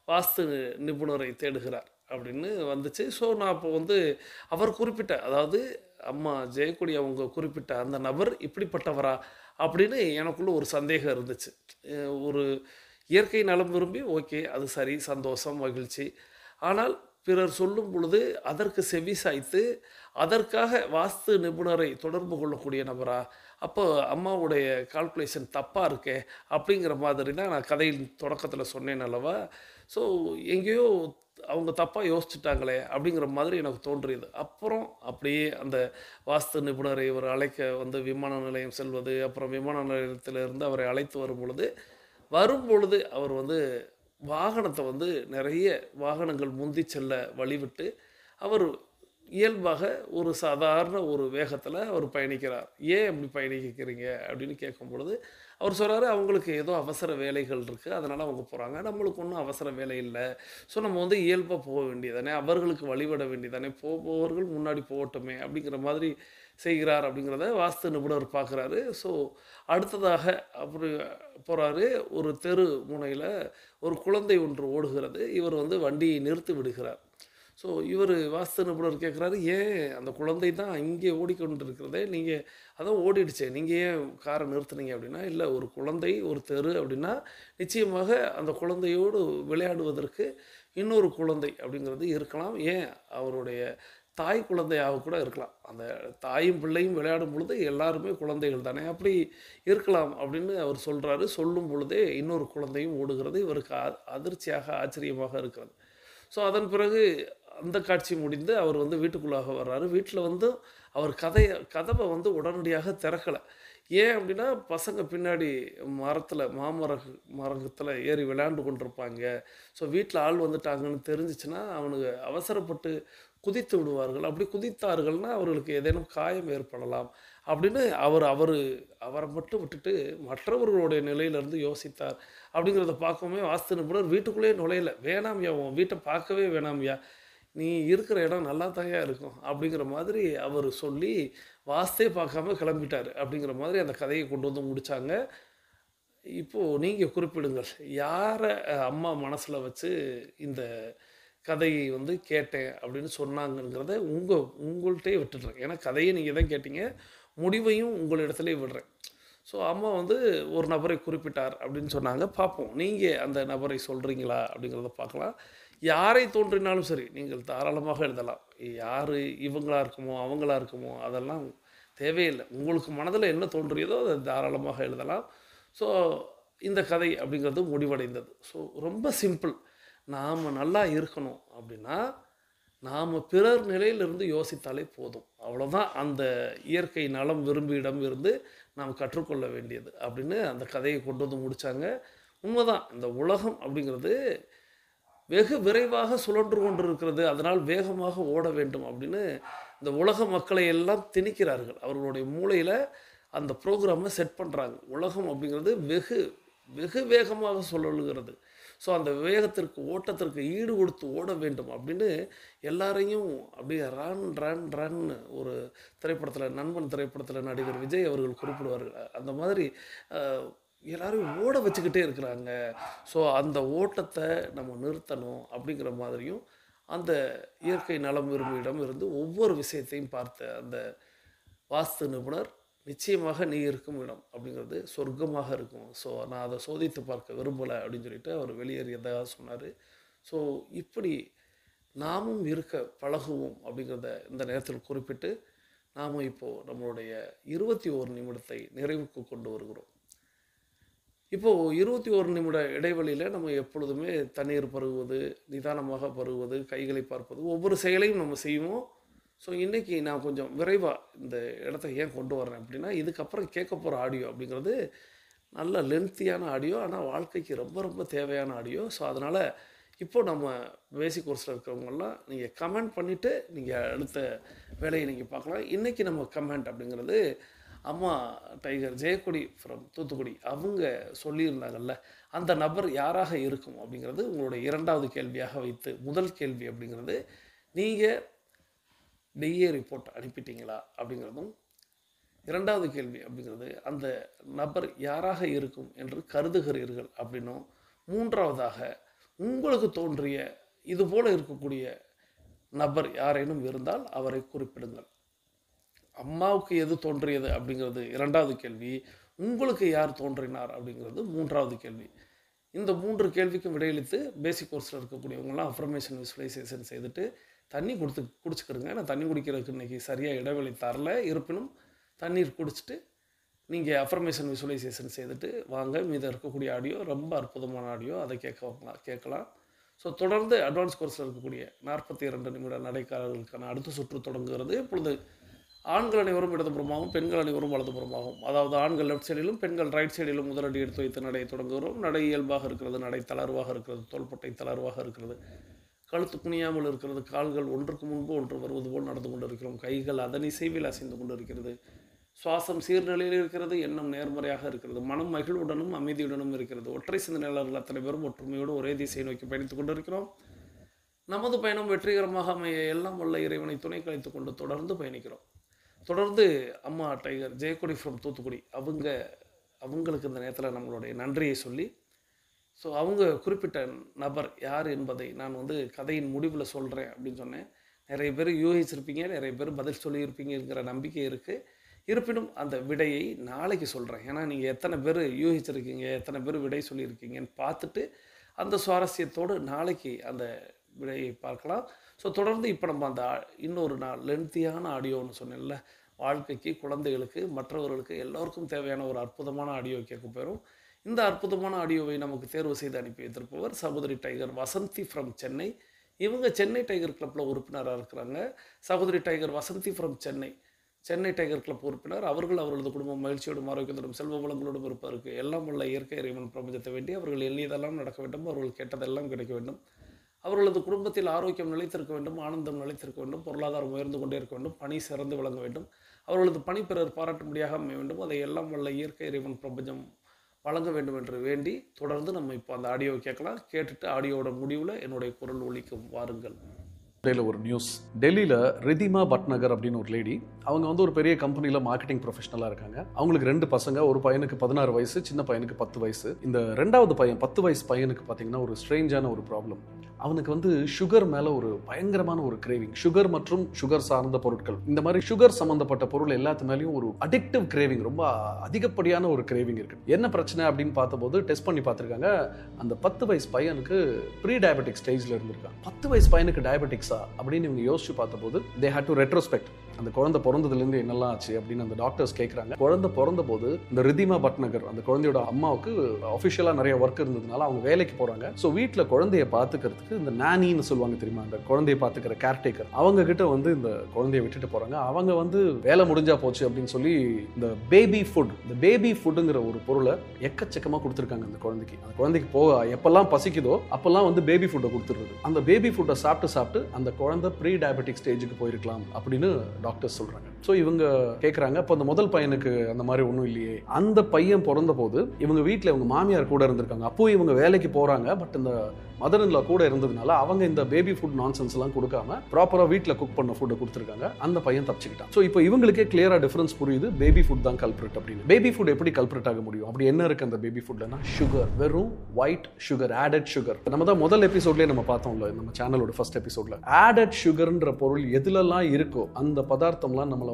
வாஸ்து நிபுணரை தேடுகிறார் அப்படின்னு வந்துச்சு. ஸோ நான் இப்போ வந்து அவர் குறிப்பிட்ட, அதாவது அம்மா ஜெயக்கொடி அவங்க குறிப்பிட்ட அந்த நபர் இப்படிப்பட்டவரா அப்படின்னு எனக்குள்ள ஒரு சந்தேகம் இருந்துச்சு. ஒரு இயற்கை நலம் விரும்பி ஓகே, அது சரி, சந்தோஷம், மகிழ்ச்சி. ஆனால் பிறர் சொல்லும் பொழுது அதற்கு செவி சாய்த்து அதற்காக வாஸ்து நிபுணரை தொடர்பு கொள்ளக்கூடிய நபரா, அப்போ அம்மாவுடைய கால்குலேஷன் தப்பாக இருக்கே அப்படிங்கிற மாதிரி தான் நான் கதையின் தொடக்கத்தில் சொன்னேன் அல்லவா. ஸோ எங்கேயோ அவங்க தப்பாக யோசிச்சுட்டாங்களே அப்படிங்கிற மாதிரி எனக்கு தோன்றியது. அப்புறம் அப்படியே அந்த வாஸ்து நிபுணரை இவர் அழைக்க வந்து விமான நிலையம் செல்வது, அப்புறம் விமான நிலையத்திலிருந்து அவரை அழைத்து வரும் பொழுது அவர் வந்து வாகனத்தை வந்து நிறைய வாகனங்கள் முந்தி செல்ல வழிவிட்டு அவர் இயல்பாக ஒரு சாதாரண ஒரு வேகத்தில் அவர் பயணிக்கிறார். ஏன் அப்படி பயணிக்கிறீங்க அப்படின்னு கேட்கும் பொழுது அவர் சொல்கிறாரு, அவங்களுக்கு ஏதோ அவசர வேலைகள் இருக்குது, அதனால் அவங்க போகிறாங்க. நம்மளுக்கு ஒன்றும் அவசர வேலை இல்லை. ஸோ நம்ம வந்து இயல்பாக போக வேண்டியதானே, அவர்களுக்கு வழிபட வேண்டியதானே, போபவர்கள் முன்னாடி போகட்டுமே அப்படிங்கிற மாதிரி செய்கிறார் அப்படிங்கிறத வாஸ்து நிபுணர் பார்க்குறாரு. ஸோ அடுத்ததாக அப்படி போகிறாரு. ஒரு தெரு முனையில் ஒரு குழந்தை ஒன்று ஓடுகிறது. இவர் வந்து வண்டியை நிறுத்தி விடுகிறார். ஸோ இவர் வாஸ்து நிபுணர் கேட்குறாரு, ஏன் அந்த குழந்தை தான் இங்கே ஓடிக்கொண்டு இருக்கிறதே, நீங்கள் அதான் ஓடிடுச்சே, நீங்கள் ஏன் காரை நிறுத்துனீங்க அப்படின்னா, இல்லை ஒரு குழந்தை ஒரு தெரு அப்படின்னா நிச்சயமாக அந்த குழந்தையோடு விளையாடுவதற்கு இன்னொரு குழந்தை அப்படிங்கிறது இருக்கலாம். ஏன் அவருடைய தாய் குழந்தையாக கூட இருக்கலாம். அந்த தாயும் பிள்ளையும் விளையாடும் பொழுது எல்லாருமே குழந்தைகள் தானே, அப்படி இருக்கலாம் அப்படின்னு அவர் சொல்கிறாரு. சொல்லும் பொழுதே இன்னொரு குழந்தையும் ஓடுகிறது. இவருக்கு அதிர்ச்சியாக ஆச்சரியமாக இருக்கிறது. ஸோ அதன் பிறகு அந்த காட்சி முடிந்து அவர் வந்து வீட்டுக்குள்ளாக வர்றாரு. வீட்டில் வந்து அவர் கதவை வந்து உடனடியாக திறக்கலை. ஏன் அப்படின்னா பசங்க பின்னாடி மரத்தில் ஏறி விளையாண்டு கொண்டிருப்பாங்க. ஸோ வீட்டில் ஆள் வந்துட்டாங்கன்னு தெரிஞ்சிச்சுன்னா அவனுக்கு அவசரப்பட்டு குதித்து விடுவார்கள். அப்படி குதித்தார்கள்னா அவர்களுக்கு ஏதேனும் காயம் ஏற்படலாம் அப்படின்னு அவரை மட்டும் விட்டுட்டு மற்றவர்களுடைய நிலையிலேருந்து யோசித்தார். அப்படிங்கிறத பார்க்கவுமே வாஸ்து நிபுணர் வீட்டுக்குள்ளேயே நுழையலை. வேணாம்யா, உன் வீட்டை பார்க்கவே வேணாம்யா, நீ இருக்கிற இடம் நல்லா தாயா இருக்கும் அப்படிங்கிற மாதிரி அவர் சொல்லி வாஸ்தே பார்க்காம கிளம்பிட்டார். அப்படிங்கிற மாதிரி அந்த கதையை கொண்டு வந்து முடித்தாங்க. இப்போது நீங்கள் குறிப்பிடுங்கள், யாரை அம்மா மனசில் வச்சு இந்த கதையை வந்து கேட்டேன் அப்படின்னு சொன்னாங்கங்கிறத உங்கள்கிட்டே விட்டுடுறேன். ஏன்னா கதையை நீங்கள் தான் கேட்டீங்க, முடிவையும் உங்களிடத்துலேயே விடுறேன். ஸோ அம்மா வந்து ஒரு நபரை குறிப்பிட்டார் அப்படின்னு சொன்னாங்க. பார்ப்போம், நீங்கள் அந்த நபரை சொல்கிறீங்களா அப்படிங்கிறத பார்க்கலாம். யாரை தோன்றினாலும் சரி நீங்கள் தாராளமாக எழுதலாம். யார் இவங்களா இருக்குமோ அவங்களா இருக்குமோ அதெல்லாம் தேவையில்லை. உங்களுக்கு மனதில் என்ன தோன்றியதோ அதை தாராளமாக எழுதலாம். ஸோ இந்த கதை அப்படிங்கிறது முடிவடைந்தது. ஸோ ரொம்ப சிம்பிள். நாம் நல்லா இருக்கணும் அப்படின்னா நாம் பிறர் நிலையிலிருந்து யோசித்தாலே போதும். அவ்வளோதான் அந்த இயற்கை நலம் விரும்பியிடம் இருந்து நாம் கற்றுக்கொள்ள வேண்டியது அப்படின்னு அந்த கதையை கொண்டு வந்து முடித்தாங்க. உண்மைதான், இந்த உலகம் அப்படிங்கிறது வெகு விரைவாக சுழன்று கொண்டு இருக்கிறது, அதனால் வேகமாக ஓட வேண்டும் அப்படின்னு இந்த உலக மக்களை எல்லாம் திணிக்கிறார்கள். அவர்களுடைய மூளையில் அந்த ப்ரோக்ராமை செட் பண்ணுறாங்க. உலகம் அப்படிங்கிறது வெகு வெகு வேகமாக சுழலுகிறது. ஸோ அந்த வேகத்திற்கு ஓட்டத்திற்கு ஈடு கொடுத்து ஓட வேண்டும் அப்படின்னு எல்லாரையும் அப்படியே ரன் ரன் ரன் ஒரு திரைப்படத்தில், நண்பன் திரைப்படத்தில் நடிகர் விஜய் அவர்கள் குறிப்பிடுவார்கள். அந்த மாதிரி எல்லாரையும் ஓட வச்சுக்கிட்டே இருக்கிறாங்க. ஸோ அந்த ஓட்டத்தை நம்ம நிறுத்தணும் அப்படிங்கிற மாதிரியும் அந்த இயற்கை நலம் விரும்பியிடம் இருந்து ஒவ்வொரு விஷயத்தையும் பார்த்த அந்த வாஸ்து நிபுணர், நிச்சயமாக நீ இருக்கும் இடம் அப்படிங்கிறது சொர்க்கமாக இருக்கும். ஸோ நான் அதை சோதித்து பார்க்க விரும்பலை அப்படின்னு சொல்லிட்டு அவர் வெளியேறியதாக சொன்னார். ஸோ இப்படி நாமும் இருக்க பழகுவோம் அப்படிங்கிறத இந்த நேரத்தில் குறிப்பிட்டு நாம் இப்போது நம்மளுடைய 21 நிமிடத்தை நிறைவுக்கு கொண்டு வருகிறோம். இப்போது 21 நிமிட இடைவெளியில் நம்ம எப்பொழுதுமே தண்ணீர் பருகுவது, நிதானமாக பருகுவது, கைகளை பார்ப்பது, ஒவ்வொரு செயலையும் நம்ம செய்வோம். ஸோ இன்றைக்கி நான் கொஞ்சம் விரைவாக இந்த இடத்த ஏன் கொண்டு வரேன் அப்படின்னா, இதுக்கப்புறம் கேட்க போகிற ஆடியோ அப்படிங்கிறது நல்ல லென்த்தியான ஆடியோ, ஆனால் வாழ்க்கைக்கு ரொம்ப ரொம்ப தேவையான ஆடியோ. ஸோ அதனால் இப்போது நம்ம பேசிக் கோர்ஸில் இருக்கிறவங்கெல்லாம் நீங்கள் கமெண்ட் பண்ணிவிட்டு நீங்கள் அடுத்த வேலையை நீங்கள் பார்க்கலாம். இன்றைக்கி நம்ம கமெண்ட் அப்படிங்கிறது அம்மா டைகர் ஜெயக்கொடி ஃப்ரம் தூத்துக்குடி அவங்க சொல்லியிருந்தாங்கல்ல, அந்த நபர் யாராக இருக்கும் அப்படிங்கிறது உங்களுடைய இரண்டாவது கேள்வியாக வைத்து, முதல் கேள்வி அப்படிங்கிறது நீங்கள் டிஏ ரிப்போர்ட் அனுப்பிட்டீங்களா அப்படிங்கிறதும், இரண்டாவது கேள்வி அப்படிங்கிறது அந்த நபர் யாராக இருக்கும் என்று கருதுகிறீர்கள் அப்படின்னும், மூன்றாவதாக உங்களுக்கு தோன்றிய இதுபோல் இருக்கக்கூடிய நபர் யாரேனும் இருந்தால் அவரை குறிப்பிடுங்கள். அம்மாவுக்கு எது தோன்றியது அப்படிங்கிறது இரண்டாவது கேள்வி, உங்களுக்கு யார் தோன்றினார் அப்படிங்கிறது மூன்றாவது கேள்வி. இந்த 3 கேள்விக்கும் விடையளித்து பேசிக் கோர்ஸில் இருக்கக்கூடியவங்களாம் அஃபர்மேஷன் விசுவலைசேஷன் செய்துட்டு தண்ணி குடிச்சுக்கிடுங்க. நான் தண்ணி குடிக்கிறதுக்கு இன்றைக்கி சரியாக இடைவெளி தரல, இருப்பினும் தண்ணீர் குடிச்சிட்டு நீங்கள் அஃபர்மேஷன் விசுவலைசேஷன் செய்துட்டு வாங்க. மீது இருக்கக்கூடிய ஆடியோ ரொம்ப அற்புதமான ஆடியோ, அதை கேட்கலாம். ஸோ தொடர்ந்து அட்வான்ஸ் கோர்ஸில் இருக்கக்கூடிய 42 நிமிட நடைக்காரர்களுக்கான அடுத்த சுற்று தொடங்குகிறது. இப்பொழுது ஆண்கள் அனைவரும் இடதுபுறமாகவும் பெண்கள் அனைவரும் வலதுபுறமாகவும், அதாவது ஆண்கள் லெஃப்ட் சைடிலும் பெண்கள் ரைட் சைடிலும் முதலடி எடுத்து வைத்து நடை தொடங்குகிறோம். நடை இயல்பாக இருக்கிறது, நடை தளர்வாக இருக்கிறது, தோள்பட்டை தளர்வாக இருக்கிறது, கழுத்து குனியாமல் இருக்கிறது, கால்கள் ஒன்றுக்கு முன்பு ஒன்று வருவது போல் நடந்து கொண்டு இருக்கிறோம், கைகள் அதன் இசைவில் அசைந்து கொண்டு இருக்கிறது, சுவாசம் சீர்நிலையில் இருக்கிறது, எண்ணம் நேர்மறையாக இருக்கிறது, மனம் மகிழ்வுடனும் அமைதியுடனும் இருக்கிறது. ஒற்றை சிந்தனையாளர்கள் அத்தனை பேரும் ஒற்றுமையோடு ஒரே திசையை நோக்கி பயணித்துக் கொண்டிருக்கிறோம். நமது பயணம் வெற்றிகரமாக அமைய எல்லாம் வல்ல இறைவனை துணை கழித்து கொண்டு தொடர்ந்து பயணிக்கிறோம். தொடர்ந்து அம்மா டைகர் ஜெயக்கொடி ஃப்ரம் தூத்துக்குடி அவங்களுக்கு இந்த நேரத்தில் நம்மளுடைய நன்றியை சொல்லி, ஸோ அவங்க குறிப்பிட்ட நபர் யார் என்பதை நான் கதையின் முடிவில் சொல்கிறேன் அப்படின்னு சொன்னேன். நிறைய பேர் யூகிச்சிருப்பீங்க, நிறைய பேர் பதில் சொல்லியிருப்பீங்கிற நம்பிக்கை இருக்குது. இருப்பினும் அந்த விடையை நாளைக்கு சொல்கிறேன். ஏன்னா நீங்கள் எத்தனை பேர் யூகிச்சிருக்கீங்க, எத்தனை பேர் விடை சொல்லியிருக்கீங்கன்னு பார்த்துட்டு அந்த சுவாரஸ்யத்தோடு நாளைக்கு அந்த விடையை பார்க்கலாம். ஸோ தொடர்ந்து இப்போ நம்ம அந்த இன்னொரு நாள் லென்த்தியான ஆடியோன்னு சொன்னேன்ல, வாழ்க்கைக்கு, குழந்தைகளுக்கு, மற்றவர்களுக்கு எல்லோருக்கும் தேவையான ஒரு அற்புதமான ஆடியோ கேட்க போயிடும். இந்த அற்புதமான ஆடியோவை நமக்கு தேர்வு செய்து அனுப்பி வைத்திருப்பவர் சகோதரி டைகர் வசந்தி ஃப்ரம் சென்னை. இவங்க சென்னை டைகர் கிளப்பில் உறுப்பினராக இருக்கிறாங்க. சகோதரி tiger Vasanthi from Chennai tiger club உறுப்பினர். அவர்களது குடும்பம் மகிழ்ச்சியோடும் ஆரோக்கியத்தோடும் செல்வ வளங்களோடும் இருப்பதற்கு எல்லாம் உள்ள இயற்கை இறைவன் பிரபஞ்சத்தை வேண்டி அவர்கள் எண்ணியதெல்லாம் நடக்க வேண்டும், அவர்கள் கேட்டதெல்லாம் கிடைக்க வேண்டும், அவர்களது குடும்பத்தில் ஆரோக்கியம் நிலைத்திருக்க வேண்டும், ஆனந்தம் நிலைத்திருக்க வேண்டும், பொருளாதாரம் உயர்ந்து கொண்டே இருக்க வேண்டும், பணி சிறந்து விளங்க வேண்டும், அவர்களது பணி பிறர் பாராட்டும்படியாக அமைய வேண்டும், அதை எல்லாம் வல்ல இயற்கை இறைவன் பிரபஞ்சம் வழங்க வேண்டும் என்று வேண்டி தொடர்ந்து நம்ம இப்போ அந்த ஆடியோவை கேட்கலாம். கேட்டுட்டு ஆடியோட முடிவில் என்னுடைய குரல் ஒலிக்கும். வாருங்கள். ஒரு நியூஸ், டெல்லியில் ரிதிமா பட்நகர் அப்படின்னு ஒரு லேடி, அவங்க ஒரு பெரிய கம்பெனியில் மார்க்கெட்டிங் ப்ரொஃபஷனலாக இருக்காங்க. அவங்களுக்கு 2 பசங்க, ஒரு பையனுக்கு 16 வயசு, சின்ன பையனுக்கு 10 வயசு. இந்த 2வது பையன் 10 வயசு பையனுக்கு பார்த்தீங்கன்னா ஒரு ஸ்ட்ரேஞ்சான ஒரு ப்ராப்ளம். அவனுக்கு சுகர் மேலே ஒரு பயங்கரமான ஒரு கிரேவிங், சுகர் மற்றும் சுகர் சார்ந்த பொருட்கள், இந்த மாதிரி சுகர் சம்மந்தப்பட்ட பொருள் எல்லாத்து மேலேயும் ஒரு அடிக்டிவ் கிரேவிங், ரொம்ப அதிகப்படியான ஒரு கிரேவிங் இருக்கு. என்ன பிரச்சனை அப்படின்னு பார்த்தபோது டெஸ்ட் பண்ணி பார்த்துருக்காங்க. அந்த 10 வயசு பையனுக்கு ப்ரீ டயபெட்டிக் ஸ்டேஜில் இருந்திருக்காங்க. 10 வயசு பையனுக்கு டயபெட்டிக்ஸா அப்படின்னு இவங்க யோசிச்சு பார்த்தபோது தே ஹேட் டு ரெட்ரோஸ்பெக்ட். அந்த குழந்தை பிறந்ததுலேருந்து என்னெல்லாம் ஆச்சு அப்படின்னு அந்த டாக்டர்ஸ் கேட்குறாங்க. குழந்தை பிறந்த போது இந்த ரிதிமா பட்நகர் அந்த குழந்தையோட அம்மாவுக்கு அஃபிஷியலாக நிறைய ஒர்க் இருந்ததுனால அவங்க வேலைக்கு போகிறாங்க. ஸோ வீட்டில் குழந்தைய பார்த்துக்கிறதுக்கு இந்த நானின்னு சொல்லுவாங்க தெரியுமா, அந்த குழந்தைய பார்த்துக்கிற கேர்டேக்கர், அவங்க கிட்ட இந்த குழந்தைய விட்டுட்டு போகிறாங்க. அவங்க வேலை முடிஞ்சா போச்சு அப்படின்னு சொல்லி இந்த பேபி ஃபுட்டுங்கிற ஒரு பொருளை எக்கச்சக்கமாக கொடுத்துருக்காங்க அந்த குழந்தைக்கு. அந்த குழந்தைக்கு எப்பெல்லாம் பசிக்குதோ அப்பெல்லாம் பேபி ஃபுட்டை கொடுத்துருது. அந்த பேபி ஃபுட்டை சாப்பிட்டு அந்த குழந்தை ப்ரீ டயபெட்டிக் ஸ்டேஜுக்கு போயிருக்கலாம் அப்படின்னு டாக்டர்ஸ் சொல்றாங்க. ஸோ இவங்க கேட்குறாங்க, அப்போ அந்த முதல் பையனுக்கு அந்த மாதிரி ஒன்றும் இல்லையே. அந்த பையன் பிறந்த போது இவங்க வீட்டில் இவங்க மாமியார் கூட இருந்திருக்காங்க. அப்போ இவங்க வேலைக்கு போறாங்க. பட் இந்த மதர் இன் லா கூட இருந்ததுனால அவங்க இந்த பேபி ஃபுட் நான்சென்ஸ் எல்லாம் கொடுக்காம ப்ராப்பரா வீட்டில் குக் பண்ண ஃபுட்டை கொடுத்துருக்காங்க. அந்த பையன் தப்பிச்சுக்கிட்டான். ஸோ இப்போ இவங்களுக்கே கிளியரா டிஃபரன்ஸ் புரியுது, பேபி ஃபுட் தான் கல்பிரிட் அப்படின்னு. பேபி ஃபுட் எப்படி கல்பிரிட் ஆக முடியும்? அப்படி என்ன இருக்கு அந்த பேபி ஃபுட்லனா? சுகர், வெறும் ஒயிட் சுகர், ஆடட் சுகர். நம்ம தான் முதல் எபிசோட்லேயே நம்ம பார்த்தோம்ல, நம்ம சேனலோட ஃபர்ஸ்ட் எபிசோட்ல ஆடட் சுகர்ன்ற பொருள் எதுலலாம் இருக்கோ அந்த பதார்த்தம்லாம் நம்மளை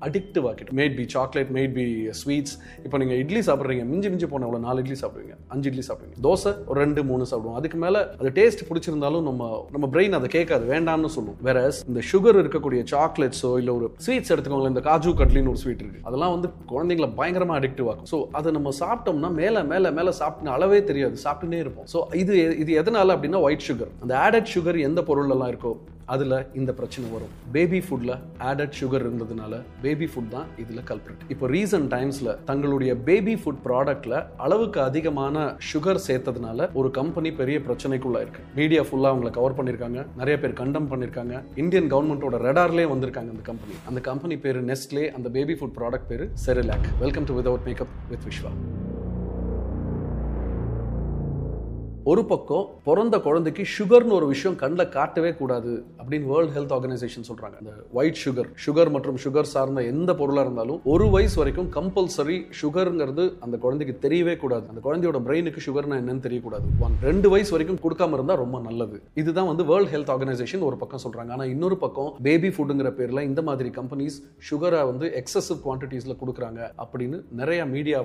அடிக்டிவ் ஆக்கிட்டு. Maybe chocolate, maybe sweets. இப்போ நீங்க இட்லி சாப்பிட்றீங்க, மிஞ்சி போன 4 இட்லி சாப்பிடுவீங்க, 5 இட்லி சாப்பிடுவீங்க. தோசை ஒரு 2-3 சாப்பிடுவோம். அதுக்கு மேல அது டேஸ்ட் பிடிச்சிருந்தாலும் நம்ம பிரெயின் அதை கேட்காது, வேண்டாம்னு சொல்லும். வேற இந்த சுகர் இருக்கக்கூடிய சாக்லேட்ஸோ இல்ல ஒரு ஸ்வீட்ஸ் எடுத்துக்கோங்களேன், இந்த காஜு கட்லின்னு ஒரு ஸ்வீட் இருக்கு, அதெல்லாம் குழந்தைங்களை பயங்கரமா அடிக்டிவ் ஆகும். ஸோ அதை நம்ம சாப்பிட்டோம்னா மேல மேல மேல சாப்பிட்டு அளவே தெரியாது, சாப்பிட்டுனே இருப்போம். ஸோ இது எதனால அப்படின்னா ஒயிட் சுகர். அந்த ஆடட் சுகர் எந்த பொருள் எல்லாம் இருக்கோ அதுல இந்த பிரச்சனை வரும். பேபி ஃபுட்ல ஆடட் சுகர் இருந்ததுனால பேபி ஃபுட் தான் இதுல கல்பிரிட். இப்போ ரீசன்ட் டைம்ஸ்ல தங்களுடைய பேபி ஃபுட் ப்ராடக்ட்ல அளவுக்கு அதிகமான சுகர் சேர்த்ததுனால ஒரு கம்பெனி பெரிய பிரச்சனைக்குள்ள இருக்கு. மீடியா ஃபுல்லா அவங்களை கவர் பண்ணிருக்காங்க, நிறைய பேர் கண்டம் பண்ணிருக்காங்க, இந்தியன் கவர்மெண்டோட ரடார்லயே வந்திருக்காங்க அந்த கம்பெனி. அந்த கம்பெனி பேரு நெஸ்ட்லே, அந்த பேபி ஃபுட் ப்ராடக்ட் பேரு Cerelac. Welcome to without makeup with Viswa. ஒரு பக்கம் பிறந்த குழந்தைக்கு சுகர்னு ஒரு விஷயம் கண்ணில் காட்டவே கூடாது அப்படின்னு வேர்ல்ட் ஹெல்த் ஆர்கனைசேஷன் சொல்றாங்க. இந்த ஒயிட் சுகர் மற்றும் சுகர் சார்ந்த எந்த பொருளா இருந்தாலும் 1 வயசு வரைக்கும் கம்பல்சரி சுகர்ங்கிறது அந்த குழந்தைக்கு தெரியவே கூடாது. அந்த குழந்தையோட பிரெயினுக்கு சுகர்னா என்னன்னு தெரியக்கூடாது. 2 வயசு வரைக்கும் கொடுக்காம இருந்தா ரொம்ப நல்லது. இதுதான் வேர்ல்ட் ஹெல்த் ஆர்கனைசேஷன் ஒரு பக்கம் சொல்றாங்க. ஆனா இன்னொரு பக்கம் பேபி ஃபுட்ங்கிற பேர்ல இந்த மாதிரி கம்பெனிஸ் சுகரை எக்ஸசிவ் குவான்டிட்டிஸ்ல கொடுக்குறாங்க அப்படின்னு நிறைய மீடியா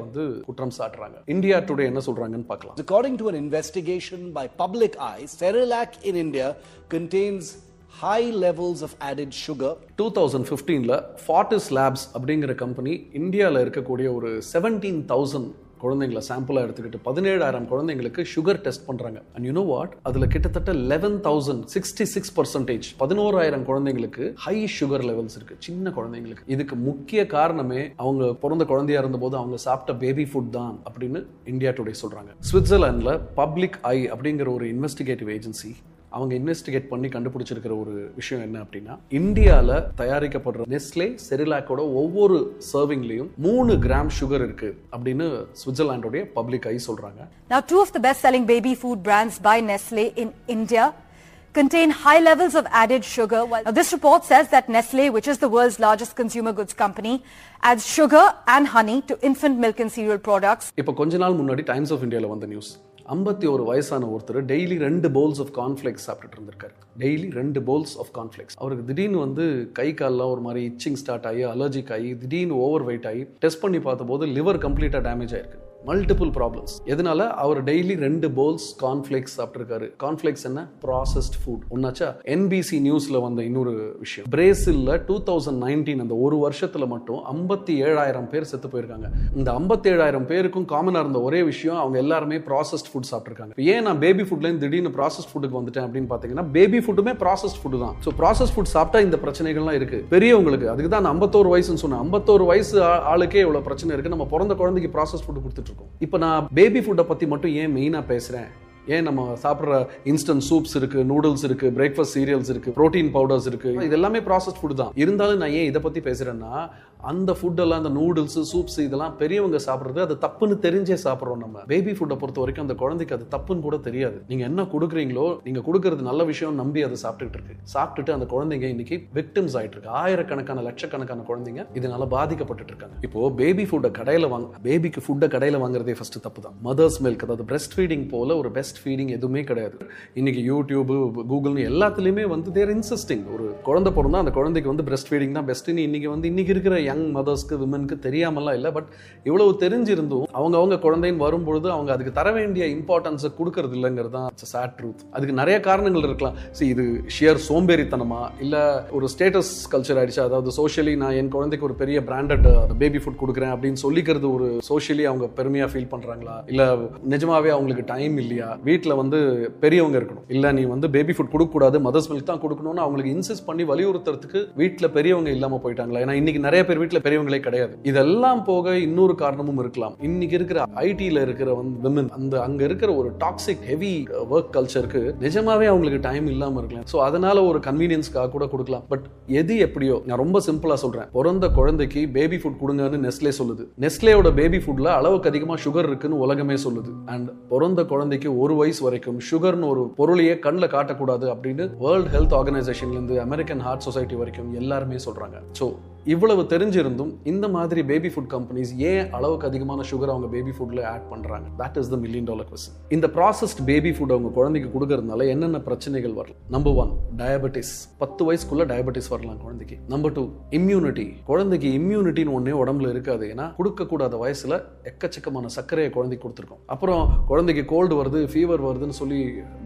குற்றம் சாட்டுறாங்க. இந்தியா டுடே என்ன சொல்றாங்கன்னு பார்க்கலாம். According to an investigation by Public Eye, Cerelac in India contains high levels of added sugar. 2015ல Fortis Labs அப்படிங்கிற கம்பெனி இந்தியாவில் இருக்கக்கூடிய ஒரு 17,000 குழந்தைங்களை சாம்பிளாக எடுத்துக்கிட்டு 17,000 குழந்தைங்களுக்கு சுகர் டெஸ்ட் பண்ணுறாங்க. அண்ட் யூ நோ வாட், அதில் கிட்டத்தட்ட 11,066%, 11,000 குழந்தைங்களுக்கு ஹை சுகர் லெவல்ஸ் இருக்கு, சின்ன குழந்தைங்களுக்கு. இதுக்கு முக்கிய காரணமே அவங்க பிறந்த குழந்தையா இருந்தபோது அவங்க சாப்பிட்ட பேபி ஃபுட் தான் அப்படின்னு இந்தியா டுடே சொல்றாங்க. சுவிட்சர்லாண்டில் பப்ளிக் ஐ அப்படிங்கிற ஒரு இன்வெஸ்டிகேட்டிவ் ஏஜென்சி அவங்க இன்வெஸ்டிகேட் பண்ணி கண்டுபிடிச்சிருக்கிற ஒரு விஷயம் என்ன அப்படின்னா, இந்தியாவில் தயாரிக்கப்படுற நெஸ்லே செரிலாக்கோட ஒவ்வொரு சர்விங்லையும் 3 கிராம் சுகர் இருக்கு அப்படின்னு சுவிட்சர்லாண்டோடைய பப்ளிக் ஐ சொல்றாங்க. Now, two of the best-selling baby food brands by Nestle in India contain high levels of added sugar. Now, this report says that Nestle, which is the world's largest consumer goods company, adds sugar and honey to infant milk and cereal products. இப்போ கொஞ்ச நாள் முன்னாடி times of இந்தியாவில் வந்த news, 51 வயசான ஒருத்தர் daily 2 bowls of cornflakes சாப்பிட்டுட்டு இருந்திருக்காரு. Daily 2 bowls of cornflakes. அவருக்கு திடீர்னு கை கால்லாம் ஒரு மாதிரி இச்சிங் ஸ்டார்ட் ஆகி, அலர்ஜிக் ஆகி, திடீர்னு ஓவர் வெயிட் ஆகி டெஸ்ட் பண்ணி பார்த்தபோது லிவர் கம்ப்ளீட்டாக டேமேஜ் ஆயிருக்கு. Multiple problems. எதனால? அவர் டெய்லி 2 bowls கார்ன்ஃப்ளேக்ஸ் சாப்பிட்டுருக்காரு. கார்ன்ஃப்ளேக்ஸ் என்ன? Processed food. ஒன்னாச்சா? என்பிசி நியூஸ்ல வந்த இன்னொரு விஷயம், பிரேசில்ல 2019 அந்த ஒரு வருஷத்துல மட்டும் 57,000 பேர் செத்து போயிருக்காங்க. இந்த 57,000 பேருக்கும் காமனா இருந்த ஒரே விஷயம், அவங்க எல்லாருமே ப்ராசஸ்ட் ஃபுட் சாப்பிட்டுருக்காங்க. ஏன் நான் பேபி ஃபுட்ல இருந்து திடீர்னு ப்ராசஸ்ட் ஃபுட்டுக்கு வந்துட்டேன் அப்படின்னு பாத்தீங்கன்னா, பேபி ஃபுட்டுமே ப்ராசஸ்ட் ஃபுட் தான். ஸோ ப்ராசஸ்ட் ஃபுட் சாப்பிட்டா இந்த பிரச்சனைகள்லாம் இருக்கு பெரியவங்களுக்கு. அதுக்கு தான் 51 வயசுன்னு சொன்னேன். 51 வயசு ஆளுக்கே இவ்வளவு பிரச்சனை இருக்கு. நம்ம பிறந்த குழந்தைக்கு ப்ராசஸ்ட் ஃபுட் கொடுத்துட்டு. இப்போ நான் பேபி ஃபுட்டை பத்தி மட்டும் ஏன் மெயினா பேசுறேன்? ஏன் நம்ம சாப்பிட்ற இன்ஸ்டன்ட் சூப்ஸ் இருக்கு, நூடுல்ஸ் இருக்கு, பிரேக்ஃபாஸ்ட் சீரியல்ஸ் இருக்கு, புரோட்டீன் பவுடர்ஸ் இருக்கு, இது எல்லாமே ப்ராசஸ்ட் ஃபுட் தான். இருந்தாலும் நான் ஏன் இதை பத்தி பேசுறேன்னா, அந்த ஃபுட்டெல்லாம், அந்த நூடுல்ஸ், சூப்ஸ், இதெல்லாம் பெரியவங்க சாப்பிட்றது அது தப்புன்னு தெரிஞ்சே சாப்பிட்றோம். நம்ம பேபி ஃபுட்டை பொறுத்த வரைக்கும் அந்த குழந்தைக்கு அது தப்புன்னு கூட தெரியாது. நீங்க என்ன கொடுக்குறீங்களோ, நீங்க கொடுக்கறது நல்ல விஷயம் நம்பி அதை சாப்பிட்டுட்டு இருக்கு. சாப்பிட்டுட்டு அந்த குழந்தைங்க இன்னைக்கு விக்டிம்ஸ் ஆயிட்டு இருக்கு. ஆயிரக்கணக்கான லட்சக்கணக்கான குழந்தைங்க இதனால பாதிக்கப்பட்டு இருக்காங்க. இப்போ பேபி ஃபுட்டை கடையில பேபிக்கு ஃபுட்டை கடையில வாங்குறதே ஃபர்ஸ்ட் தப்பு தான். மதர்ஸ் மில்க், அதாவது பிரெஸ்ட் ஃபீடிங் போல ஒரு பெஸ்ட் ஃபீடிங் எதுவுமே கிடையாது. இன்னைக்கு யூடியூப், கூகுள்னு எல்லாத்துலயுமே தேர் இன்சிஸ்டிங், ஒரு குழந்தை பிறந்தா அந்த குழந்தைக்கு பிரெஸ்ட் ஃபீடிங் தான் பெஸ்ட்னு இன்னைக்கு இருக்கிற யங் மதர்ஸ்க்கு, விமனுக்கு தெரியாமலாம் இல்லை. பட் இவ்வளவு தெரிஞ்சிருந்தும் அவங்க குழந்தைன்னு வரும்பொழுது அவங்க அதுக்கு தர வேண்டிய இம்பார்ட்டன்ஸை கொடுக்கறது இல்லைங்கிறது தான் சேட் ட்ரூத். அதுக்கு நிறைய காரணங்கள் இருக்கலாம். இது ஷியர் சோம்பேறித்தனமா, இல்ல ஒரு ஸ்டேட்டஸ் கல்ச்சர் ஆயிடுச்சு. அதாவது சோஷியலி நான் என் குழந்தைக்கு ஒரு பெரிய பிராண்டட் பேபி ஃபுட் கொடுக்குறேன் அப்படின்னு சொல்லிக்கிறது ஒரு சோஷியலி அவங்க பெருமையா ஃபீல் பண்றாங்களா, இல்ல நிஜமாவே அவங்களுக்கு டைம் இல்லையா, வீட்டில் பெரியவங்க இருக்கணும், இல்ல நீ பேபி ஃபுட் கொடுக்க கூடாது, மதர்ஸ் மில்க் தான் கொடுக்கணும்னு அவங்களுக்கு இன்சிஸ்ட் பண்ணி வலியுறுத்துறதுக்கு வீட்டில் பெரியவங்க இல்லாம போயிட்டாங்களா? ஏன்னா இன்னைக்கு நிறைய பேர் வீட்டில் பெரியவங்களே கிடையாது. இதெல்லாம் போக இன்னொரு காரணமும் இருக்கலாம். இன்னைக்கு இருக்கிற ஐடில இருக்கிற விமன், அங்க இருக்கிற ஒரு டாக்ஸிக் ஹெவி ஒர்க் கல்ச்சருக்கு நிஜமாவே அவங்களுக்கு டைம் இல்லாம இருக்கலாம். சோ அதனால ஒரு கன்வீனியன்ஸ்க்காக கூட கொடுக்கலாம். பட் எது எப்படியோ, நான் ரொம்ப சிம்பிளா சொல்றேன், பிறந்த குழந்தைக்கு பேபி ஃபுட் கொடுங்கன்னு நெஸ்லே சொல்லுது. நெஸ்லேயோட பேபி ஃபுட்ல அளவுக்கு அதிகமா சுகர் இருக்குன்னு உலகமே சொல்லுது. அண்ட் பிறந்த குழந்தைக்கு 1 வயசு வரைக்கும் சுகர்னு ஒரு பொருளையே கண்ணில் காட்டக்கூடாது அப்படின்னு வேர்ல்ட் ஹெல்த் ஆர்கனைசேஷன்ல இருந்து அமெரிக்கன் ஹார்ட் சொசைட்டி வரைக்கும் எல்லாருமே சொல்றாங்க. சோ இவ்வளவு தெரிஞ்சிருந்தும் இந்த மாதிரி பேபி ஃபுட் கம்பெனிஸ் ஏன் அளவுக்கு அதிகமான சுகர் அவங்க பேபி ஃபுட்ல ஆட் பண்றாங்க? That is the $1 million question. இந்த ப்ராசஸ்ட் பேபி ஃபுட் அவங்க குழந்தைக்கு கொடுக்கறதுனால என்னென்ன பிரச்சனைகள் வரலாம்? Number 1, diabetes. 10 வயசுக்குள்ள டயபெட்டிஸ் வரலாம் குழந்தைக்கு. Number 2, immunity. குழந்தைக்கு இம்யூனிட்டின்னு ஒன்னே உடம்புல இருக்காது. ஏன்னா கொடுக்கக்கூடாத வயசுல எக்கச்சக்கமான சர்க்கரையை குழந்தைக்கு கொடுத்துருக்கோம். அப்புறம் குழந்தைக்கு கோல்டு வருது, ஃபீவர் வருதுன்னு சொல்லி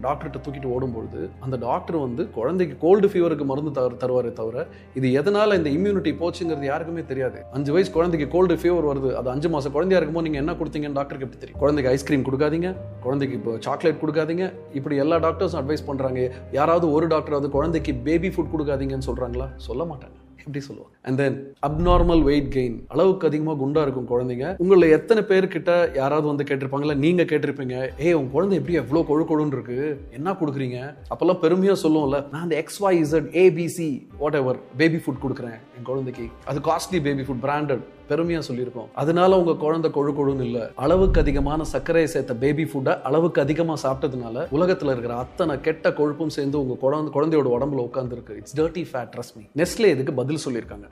டாக்டர்கிட்ட தூக்கிட்டு ஓடும்பொழுது அந்த டாக்டர் குழந்தைக்கு கோல்டு ஃபீவருக்கு மருந்து தருவாரே தவிர இது எதனால இந்த இம்யூனிட்டி போச்சுங்கிறது யாருக்குமே தெரியாது. 5 வயசு குழந்தைக்கு கோல்டு ஃபீவர் வருது, அது 5 மாசம் குழந்தையா இருக்கும்போது நீங்க என்ன கொடுத்தீங்கன்னு டாக்டருக்கு எப்படி தெரியும்? குழந்தைக்கு ஐஸ்கிரீம் கொடுக்காதீங்க, குழந்தைக்கு இப்போ சாக்லேட் கொடுக்காதீங்க, இப்படி எல்லா டாக்டர்ஸும் அட்வைஸ் பண்றாங்க. யாராவது ஒரு டாக்டர் குழந்தைக்கு பேபி ஃபுட் கொடுக்காதீங்கன்னு சொல்றாங்களா? சொல்ல மாட்டாங்க. எப்படி சொல்லுவோம்? And then abnormal weight gain. அளவுக்கு அதிகமா குண்டா இருக்கும் குழந்தைங்க. உங்களை எத்தனை பேர்கிட்ட யாராவது கேட்டிருப்பாங்களா? நீங்க கேட்டிருப்பீங்க, உங்க குழந்தை எப்படி எவ்வளவு கொழுன்னு இருக்கு, என்ன கொடுக்குறீங்க? அப்பெல்லாம் பெருமையா சொல்லுவோம்ல, நான் அந்த XYZ ABC what ever baby food கொடுக்குறேன் என் குழந்தைக்கு, அது காஸ்ட்லி பேபி ஃபுட், பிராண்டட், பெருமையா சொல்லியிருக்கோம். அதனால உங்க குழந்தை கொழுன்னு இல்ல. அளவுக்கு அதிகமான சர்க்கரையை சேர்த்த பேபி ஃபுட்டை அளவுக்கு அதிகமா சாப்பிட்டதுனால உலகத்துல இருக்கிற அத்தனை கெட்ட கொழுப்பும் சேர்ந்து உங்க குழந்தையோட உடம்புல உட்கார்ந்து இருக்கு. It's dirty fat, trust me. Nestle இதுக்கு பதில் சொல்லியிருக்காங்க.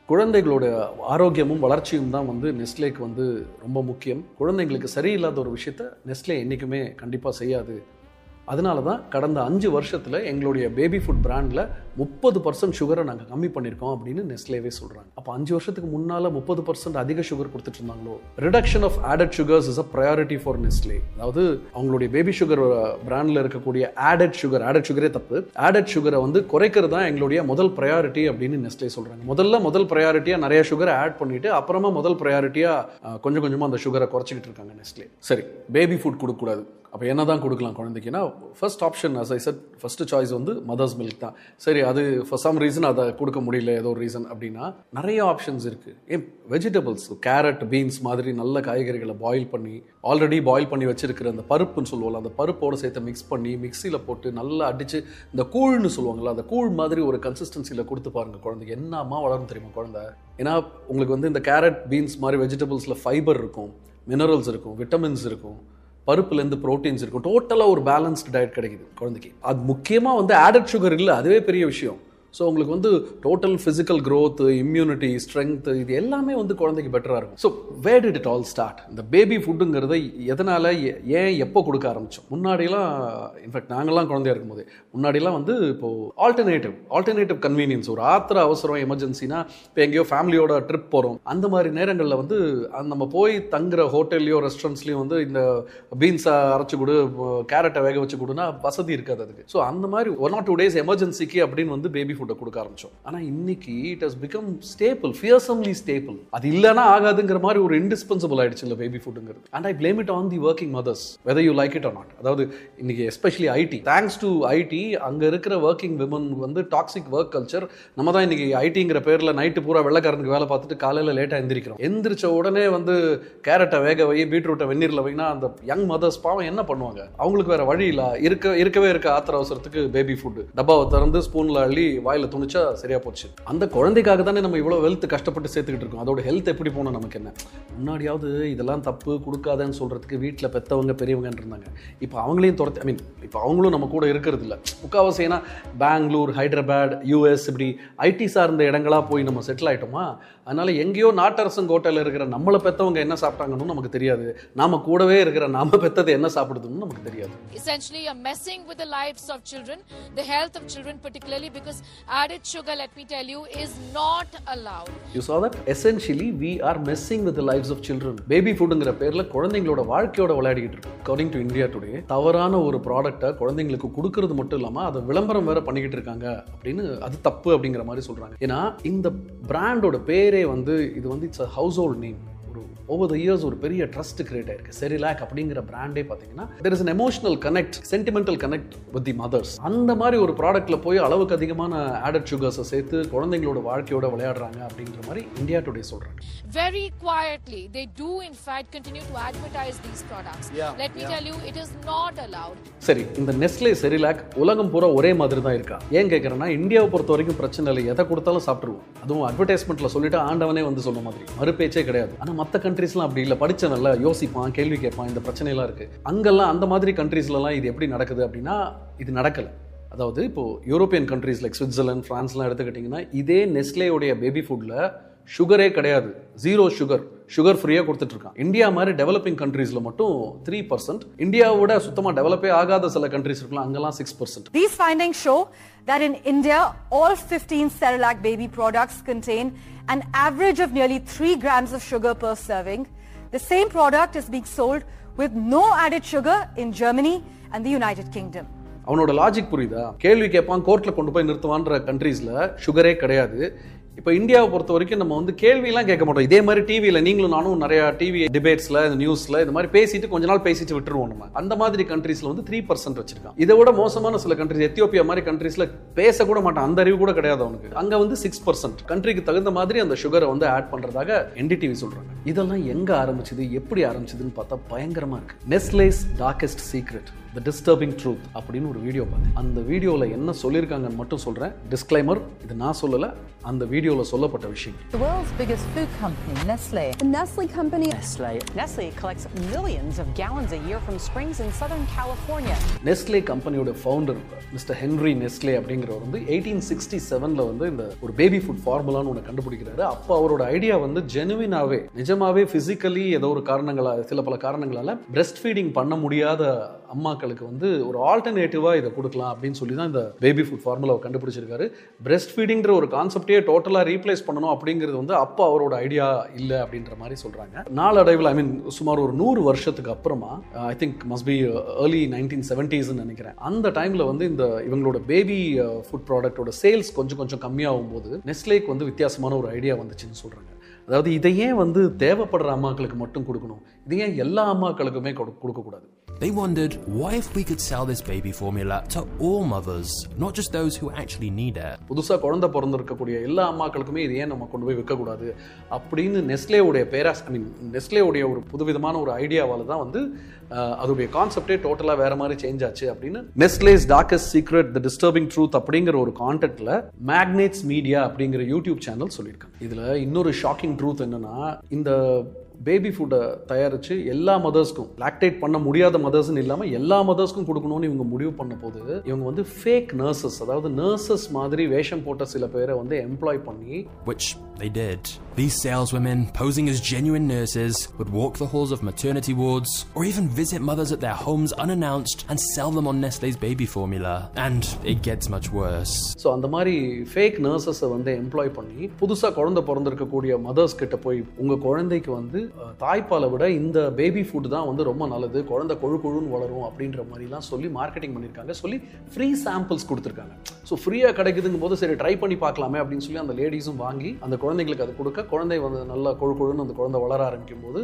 குழந்தைகளோட ஆரோக்கியமும் வளர்ச்சியும் தான் நெஸ்லேக்கு ரொம்ப முக்கியம். குழந்தைங்களுக்கு சரியில்லாத ஒரு விஷயத்த நெஸ்லே என்னைக்குமே கண்டிப்பா செய்யாது அதனால தான் கடந்த 5 வருஷத்தில் எங்களுடைய பேபி ஃபுட் பிராண்டில் 30% சுகரை நாங்கள் கம்மி பண்ணியிருக்கோம் அப்படின்னு நெஸ்லேவே சொல்கிறாங்க. அப்போ 5 வருஷத்துக்கு முன்னால் 30% அதிக சுகர் கொடுத்துட்டு இருந்தாங்களோ? Reduction of added sugars is a priority for Nestle. அதாவது அவங்களுடைய பேபி சுகர் பிராண்டில் இருக்கக்கூடிய ஆடட் சுகரே தப்பு, ஆடட் சுகரை வந்து குறைக்கிறது தான் எங்களுடைய முதல் ப்ரையாரிட்டி அப்படின்னு நெஸ்லே சொல்கிறாங்க. முதல் ப்ரையாரிட்டியாக நிறைய சுகரை ஆட் பண்ணிட்டு அப்புறமா முதல் ப்ரையாரிட்டியாக கொஞ்சம் கொஞ்சமாக அந்த சுகரை குறைச்சிக்கிட்டு இருக்காங்க நெஸ்லே. சரி, பேபி ஃபுட் கொடுக்கக்கூடாது, அப்போ என்ன தான் கொடுக்கலாம் குழந்தைக்குன்னா, first option as I said, first choice வந்து மதர்ஸ் மில்க் தான். சரி, அது ஃபார் சம் ரீசன் அதை கொடுக்க முடியல, ஏதோ ஒரு ரீசன் அப்படின்னா நிறைய ஆப்ஷன்ஸ் இருக்குது. வெஜிடபிள்ஸ், கேரட், பீன்ஸ் மாதிரி நல்ல காய்கறிகளை ஆல்ரெடி பாயில் பண்ணி வச்சிருக்கிற அந்த பருப்புன்னு சொல்லுவோம்ல, அந்த பருப்போடு சேர்த்து மிக்ஸ் பண்ணி மிக்சியில் போட்டு நல்லா அடித்து இந்த கூழ்னு சொல்லுவாங்கள்ல, அந்த கூழ் மாதிரி ஒரு கன்சிஸ்டன்சியில் கொடுத்து பாருங்கள் குழந்தைக்கு. என்னம்மா வளரும் தெரியுமா குழந்தை. ஏன்னா உங்களுக்கு வந்து இந்த கேரட், பீன்ஸ் மாதிரி வெஜிடபிள்ஸில் ஃபைபர் இருக்கும், மினரல்ஸ் இருக்கும், விட்டமின்ஸ் இருக்கும், பருப்புலேருந்து ப்ரோட்டீன்ஸ் இருக்கும், டோட்டலாக ஒரு பேலன்ஸ்டு டயட் கிடைக்குது குழந்தைக்கு. அது முக்கியமாக வந்து ஆடட் சுகர் இல்லை, அதுவே பெரிய விஷயம். ஸோ உங்களுக்கு வந்து total physical growth, immunity, strength, இது எல்லாமே வந்து குழந்தைக்கு பெட்டராக இருக்கும். So where did it all start? இந்த பேபி ஃபுட்டுங்கிறத எதனால், ஏன், எப்போ கொடுக்க ஆரம்பித்தோம்? முன்னாடியெல்லாம், இன்ஃபேக்ட் நாங்கள்லாம் குழந்தையா இருக்கும்போது முன்னாடியெல்லாம் வந்து இப்போது ஆல்டர்னேட்டிவ் கன்வீனியன்ஸ், ஒரு அவசரம், எமர்ஜென்சினா இப்போ எங்கேயோ ஃபேமிலியோட ட்ரிப் போகிறோம், அந்த மாதிரி நேரங்களில் வந்து நம்ம போய் தங்குற ஹோட்டல்லையோ ரெஸ்டாரண்ட்ஸ்லையும் வந்து இந்த பீன்ஸை அரைச்சி கொடு, கேரட்டை வேக வச்சு கொடுனா வசதி இருக்காது அதுக்கு. ஸோ அந்த மாதிரி 1 or 2 days எமர்ஜென்சிக்கு அப்படின்னு வந்து பேபி ஃபுட்டை கொடுக்க ஆரம்பிச்சோம். ஆனா இன்னைக்கு it has become staple, fearsomely staple. அது இல்லைன்னா ஆகாதுங்கிற மாதிரி ஒரு இன்டிஸ்பென்சிபிள் ஆயிடுச்சு இல்லை பேபி ஃபுட்டுங்கிறது. And I blame it on the working mothers, whether you like it or not. அதாவது இன்னைக்கு especially IT, thanks to IT, அங்க இருக்கிற ஒர்க்கிங் விமன் வந்து டாக்ஸிக் ஒர்க் கல்ச்சர். நம்ம தான் இன்னைக்கு ஐடிங்கிற பேர்ல நைட்டு பூரா வெள்ளைக்காரனுக்கு வேலை பார்த்துட்டு காலையில லேட்டா எந்திரிக்கிறோம். எந்திரிச்ச உடனே வந்து கேரட்டை வேக வை, பீட்ரூட்டை வெந்நீர்ல வைனா அந்த யங் மதர்ஸ் பாவம் என்ன பண்ணுவாங்க? அவங்களுக்கு வேற வழி இல்ல, இருக்கவே ஆத்திர அவசரத்துக்கு பேபி ஃபுட் டப்பாவை திறந்து ஸ்பூன்ல அள்ளி வாயில துணிச்சா சரியா போச்சு. அந்த குழந்தைக்காக தானே நம்ம இவ்வளவு வெல்த் கஷ்டப்பட்டு சேர்த்துக்கிட்டு இருக்கோம். அதோட ஹெல்த் எப்படி போனா நமக்கு என்ன? முன்னாடியாவது இதெல்லாம் தப்பு, கொடுக்காதன்னு சொல்றதுக்கு வீட்டில் பெத்தவங்க பெரியவங்க இருந்தாங்க. இப்போ அவங்களையும் துரத்தி, இப்போ அவங்களும் நம்ம கூட இருக்கிறது இல்லை. முக்கால்வாசி ஏன்னா பெங்களூர், ஹைதராபாத், யூஎஸ் இப்படி ஐடி சார்ந்த இடங்களா போய் நம்ம செட்டில் ஆயிட்டோமா. அதனால எங்கேயோ நாட்டரசங்கோட்டையில் இருக்கிற நம்மளை பெத்தவங்க என்ன சாப்பிட்டாங்கன்னு நமக்கு தெரியாது, நாம கூடவே இருக்கிற நாம பெத்தது என்ன சாப்பிடுதுன்னு நமக்கு தெரியாது. Essentially you're messing with the lives of children, the health of children particularly, because added sugar, let me tell you, is not allowed. You saw that? Essentially we are messing with the lives of children. Baby foodங்கிற பேர்ல குழந்தைகளோட வாழ்க்கையோட விளையாடிக்கிட்டு இருக்கோம். According to India Today, தவறான ஒரு ப்ராடக்ட்டை குழந்தைங்களுக்கு கொடுக்கிறது மட்டும் இல்லாம அதை விளம்பரம் வேற பண்ணிக்கிட்டு இருக்காங்க அப்படின்னு, அது தப்பு அப்படிங்கிற மாதிரி சொல்றாங்க. ஏன்னா இந்த பிராண்டோட பேரே வந்து இது வந்து it's a household name. over the years ஒரு பெரிய ட்ரஸ்ட் கிரியேட் ஆயிருக்கு. செரிலாக் அப்படிங்கிற பிராண்டே பார்த்தீங்கன்னா there is an emotional connect, sentimental connect with the mothers. அந்த மாதிரி ஒரு ப்ராடக்ட்ல போய் அளவுக்கு அதிகமான ஆடட் சுகர்ஸை சேர்த்து குழந்தைங்களோட வாழ்க்கையோட விளையாடுறாங்க அப்படிங்கிற மாதிரி இந்தியா டுடே சொல்றாங்க. Very quietly they do in fact continue to advertise these products. Let me tell you, it is not allowed. சரி, இந்த நெஸ்லே செரிலாக் உலகம் பூரா ஒரே மாதிரி தான் இருக்கா? ஏன் கேட்கறேன்னா, இந்தியாவை பொறுத்த வரைக்கும் பிரச்சனை இல்லை, எதை கொடுத்தாலும் சாப்பிட்டுருவோம். அதுவும் அட்வர்டைஸ்மெண்ட்ல சொல்லிட்டு ஆண்டவனே வந்து சொன்ன மாதிரி மறுபேச்சே கிடையாது. ஆனா மற்ற கண்ட்ரீஸ்லாம் அப்படி இல்லை. படிச்சவன்ல யோசிப்பான், கேள்வி கேட்பான், இந்த பிரச்சனைலாம் இருக்கு. அங்கெல்லாம் அந்த மாதிரி கண்ட்ரீஸ்லாம் இது எப்படி நடக்குது அப்படின்னா, இது நடக்கல. அதாவது இப்போ யூரோப்பியன் கண்ட்ரீஸ் லைக் சுவிட்சர்லாந்து, பிரான்ஸ்லாம் எடுத்துக்கிட்டிங்கன்னா, இதே நெஸ்லேயோடைய பேபி ஃபுட்ல சுகரே கிடையாது, 0 சுகர் ஃப்ரீயாக கொடுத்துட்டு இருக்கான். இந்தியா மாதிரி டெவலப்பிங் கண்ட்ரீஸ்ல மட்டும் 3%, இந்தியாவோட சுத்தமா டெவலப்பே ஆகாத சில கண்ட்ரீஸ் இருக்கலாம், அங்கெல்லாம் 6%. These findings show that in India, all 15 Cerelac baby products contain an average of nearly 3 grams of sugar per serving. The same product is being sold with no added sugar in Germany and the United Kingdom. அவனோட logic புரியுதா? கேள்வி கேட்பான், கோர்ட்ல கொண்டு போய் நிறுத்துவான்ற கண்ட்ரீஸ்ல சுகரே கிடையாது. இப்போ இந்தியாவை பொறுத்த வரைக்கும் நம்ம வந்து கேள்வியெல்லாம் கேட்க மாட்டோம். இதே மாதிரி டிவியில் நீங்களும் நானும் நிறைய டிவி டிபேட்ஸ்ல, நியூஸ்ல இந்த மாதிரி பேசிட்டு கொஞ்ச நாள் பேசிட்டு விட்டுருவோம். நம்ம அந்த மாதிரி கண்ட்ரீஸ்ல வந்து 3% வச்சிருக்கான். இதை விட மோசமான சில கண்ட்ரீஸ், எத்தியோப்பியா மாதிரி கண்ட்ரீஸ்ல பேச கூட மாட்டான், அந்த அறிவு கூட கிடையாது அவனுக்கு. அங்க வந்து 6%. கண்ட்ரிக்கு தகுந்த மாதிரி அந்த சுகரை வந்து ஆட் பண்றதாக என்டிடிவி சொல்றாங்க. இதெல்லாம் எங்க ஆரம்பிச்சது, எப்படி ஆரம்பிச்சதுன்னு பார்த்தா பயங்கரமா இருக்கு. Nestle's darkest secret, The Disturbing Truth அப்படின்னு ஒரு வீடியோ பார்த்தேன். அந்த வீடியோவில் என்ன சொல்லியிருக்காங்கன்னு மட்டும் சொல்கிறேன். டிஸ்க்ளைமர், இது நான் சொல்லலை, அந்த வீடியோவில் சொல்லப்பட்ட விஷயம். The world's biggest food company, Nestle. The Nestle company. Nestle collects millions of gallons a year from springs in Southern California. Nestle கம்பெனியோட ஃபவுண்டர் மிஸ்டர் ஹென்ரி நெஸ்லே அப்படிங்கிறவர் வந்து 1867 வந்து இந்த ஒரு பேபி ஃபுட் ஃபார்முலான்னு ஒன்று கண்டுபிடிக்கிறாரு. அப்போ அவரோட ஐடியா வந்து நிஜமாவே ஃபிசிக்கலி ஏதோ ஒரு காரணங்களால், சில பல காரணங்களால் பிரெஸ்ட் ஃபீடிங் பண்ண முடியாத அம்மாக்களுக்கு வந்து ஒரு ஆல்டர்னேட்டிவாக இதை கொடுக்கலாம் அப்படின்னு சொல்லி தான் இந்த பேபி ஃபுட் ஃபார்முலாவை கண்டுபிடிச்சிருக்காரு. பிரெஸ்ட் ஃபீடிங்கிற ஒரு கான்செப்டே டோட்டலாக ரீப்ளேஸ் பண்ணணும் அப்படிங்கிறது வந்து அப்போ அவரோட ஐடியா இல்லை அப்படின்ற மாதிரி சொல்கிறாங்க. நாளடைவில் சுமார் ஒரு 100 வருஷத்துக்கு அப்புறமா I think must be early 1970s நினைக்கிறேன், அந்த டைமில் வந்து இந்த இவங்களோட பேபி ஃபுட் ப்ராடக்டோட சேல்ஸ் கொஞ்சம் கம்மியாகும் போது நெஸ்லேக்கு வந்து வித்தியாசமான ஒரு ஐடியா வந்துச்சுன்னு சொல்கிறாங்க. அதாவது இதை ஏன் வந்து தேவைப்படுற அம்மாக்களுக்கு மட்டும் கொடுக்கணும், இது ஏன் எல்லா அம்மாக்களுக்குமே கொடுக்கக்கூடாது? They wondered, what if we could sell this baby formula to all mothers, not just those who actually need it? புதுசாக குழந்தை பிறந்திருக்கக்கூடிய எல்லா அம்மாக்களுக்குமே இது ஏன் நம்ம கொண்டு போய் விற்கக்கூடாது அப்படின்னு நெஸ்லேவுடைய ஒரு புதுவிதமான ஒரு ஐடியாவால் தான் வந்து அதோடைய கான்செப்டே டோட்டலாக வேற மாதிரி சேஞ்ச் ஆச்சு அப்படின்னு நெஸ்லேஸ் டார்க்கஸ்ட் சீக்ரெட் தி டிஸ்டர்பிங் ட்ரூத் அப்படிங்கிற ஒரு கான்டென்ட்ல மேக்னேட்ஸ் மீடியா அப்படிங்கிற யூடியூப் சேனல் சொல்லியிருக்காங்க. இதில் இன்னொரு ஷாக்கிங் ட்ரூத் என்னன்னா, இந்த பேபி ஃபுட்டை தயாரித்து எல்லா மதர்ஸ்க்கும், லாக்டேட் பண்ண முடியாத மதர்ஸ்ன்னு இல்லாமல் எல்லா மதர்ஸ்க்கும் கொடுக்கணும்னு இவங்க முடிவு பண்ண போது இவங்க வந்து ஃபேக் நர்சஸ், அதாவது நர்சஸ் மாதிரி வேஷம் போட்ட சில பேரை வந்து எம்ப்ளாய் பண்ணி, which they did. These saleswomen, posing as genuine nurses, would walk the halls of maternity wards or even visit mothers at their homes unannounced and sell them on Nestlé's baby formula. And it gets much worse. So அந்த மாதிரி fake நர்சஸை வந்து employee பண்ணி புதுசாக குழந்தை பிறந்திருக்கக்கூடிய mothers கிட்ட போய் உங்கள் குழந்தைக்கு வந்து தாய்ப்பாலை விட இந்த பேபி ஃபுட் தான் வந்து ரொம்ப நல்லது, குழந்தை கொழுன்னு வளரும் அப்படின்ற மாதிரிலாம் சொல்லி மார்க்கெட்டிங் பண்ணியிருக்காங்க. சொல்லி ஃப்ரீ சாம்பிள்ஸ் கொடுத்துருக்காங்க. ஸோ ஃப்ரீயாக கிடைக்குதுங்கும் போது சரி ட்ரை பண்ணி பார்க்கலாமே அப்படின்னு சொல்லி அந்த லேடிஸும் வாங்கி அந்த குழந்தைங்களுக்கு அது கொடுக்க, குழந்தை வந்து நல்லா கொழுன்னு அந்த குழந்தை வளர ஆரம்பிக்கும் போது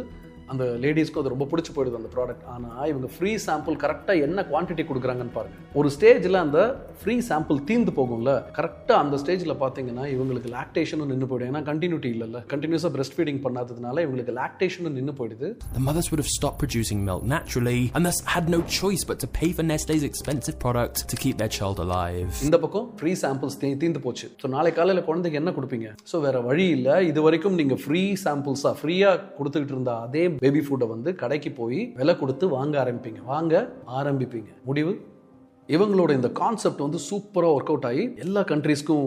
அந்த லேடிஸ்க்கும் அது ரொம்ப பிடிச்சி போயிடுது அந்த ப்ராடக்ட். ஆனால் இவங்க ஃப்ரீ சாம்பிள் கரெக்டாக என்ன குவான்டிட்டி கொடுக்குறாங்கன்னு பாருங்க. ஒரு ஸ்டேஜில் அந்த ஃப்ரீ சாம்பிள் தீர்ந்து போகும்ல, கரெக்டாக அந்த ஸ்டேஜில் பார்த்தீங்கன்னா இவங்களுக்கு லாக்டேஷனும் நின்று போயிடும். ஏன்னா கண்டினியூட்டி இல்லைல்ல, கண்டினியூஸாக பிரெஸ்ட் ஃபீடிங் பண்ணாததுனால இவங்களுக்கு லாக்டேஷனும் நின்று போயிடுது. The mothers would have stopped producing milk naturally and thus had no choice but to pay for Nestlé's expensive product to keep their child alive. இந்த பக்கம் ஃப்ரீ சாம்பிள்ஸ் தீர்ந்து போச்சு. ஸோ நாளை காலையில் குழந்தைக்கு என்ன கொடுப்பீங்க? ஸோ வேற வழி இல்லை, இது வரைக்கும் நீங்கள் ஃப்ரீ சாம்பிள்ஸாக ஃப்ரீயாக கொடுத்துக்கிட்டு இருந்த அதே பேபி ஃபுட்டை வந்து கடைக்கு போய் விலை கொடுத்து வாங்க ஆரம்பிப்பீங்க. முடிவு இவங்களோட இந்த கான்செப்ட் வந்து சூப்பராக ஒர்க் அவுட் ஆகி எல்லா கண்ட்ரீஸ்க்கும்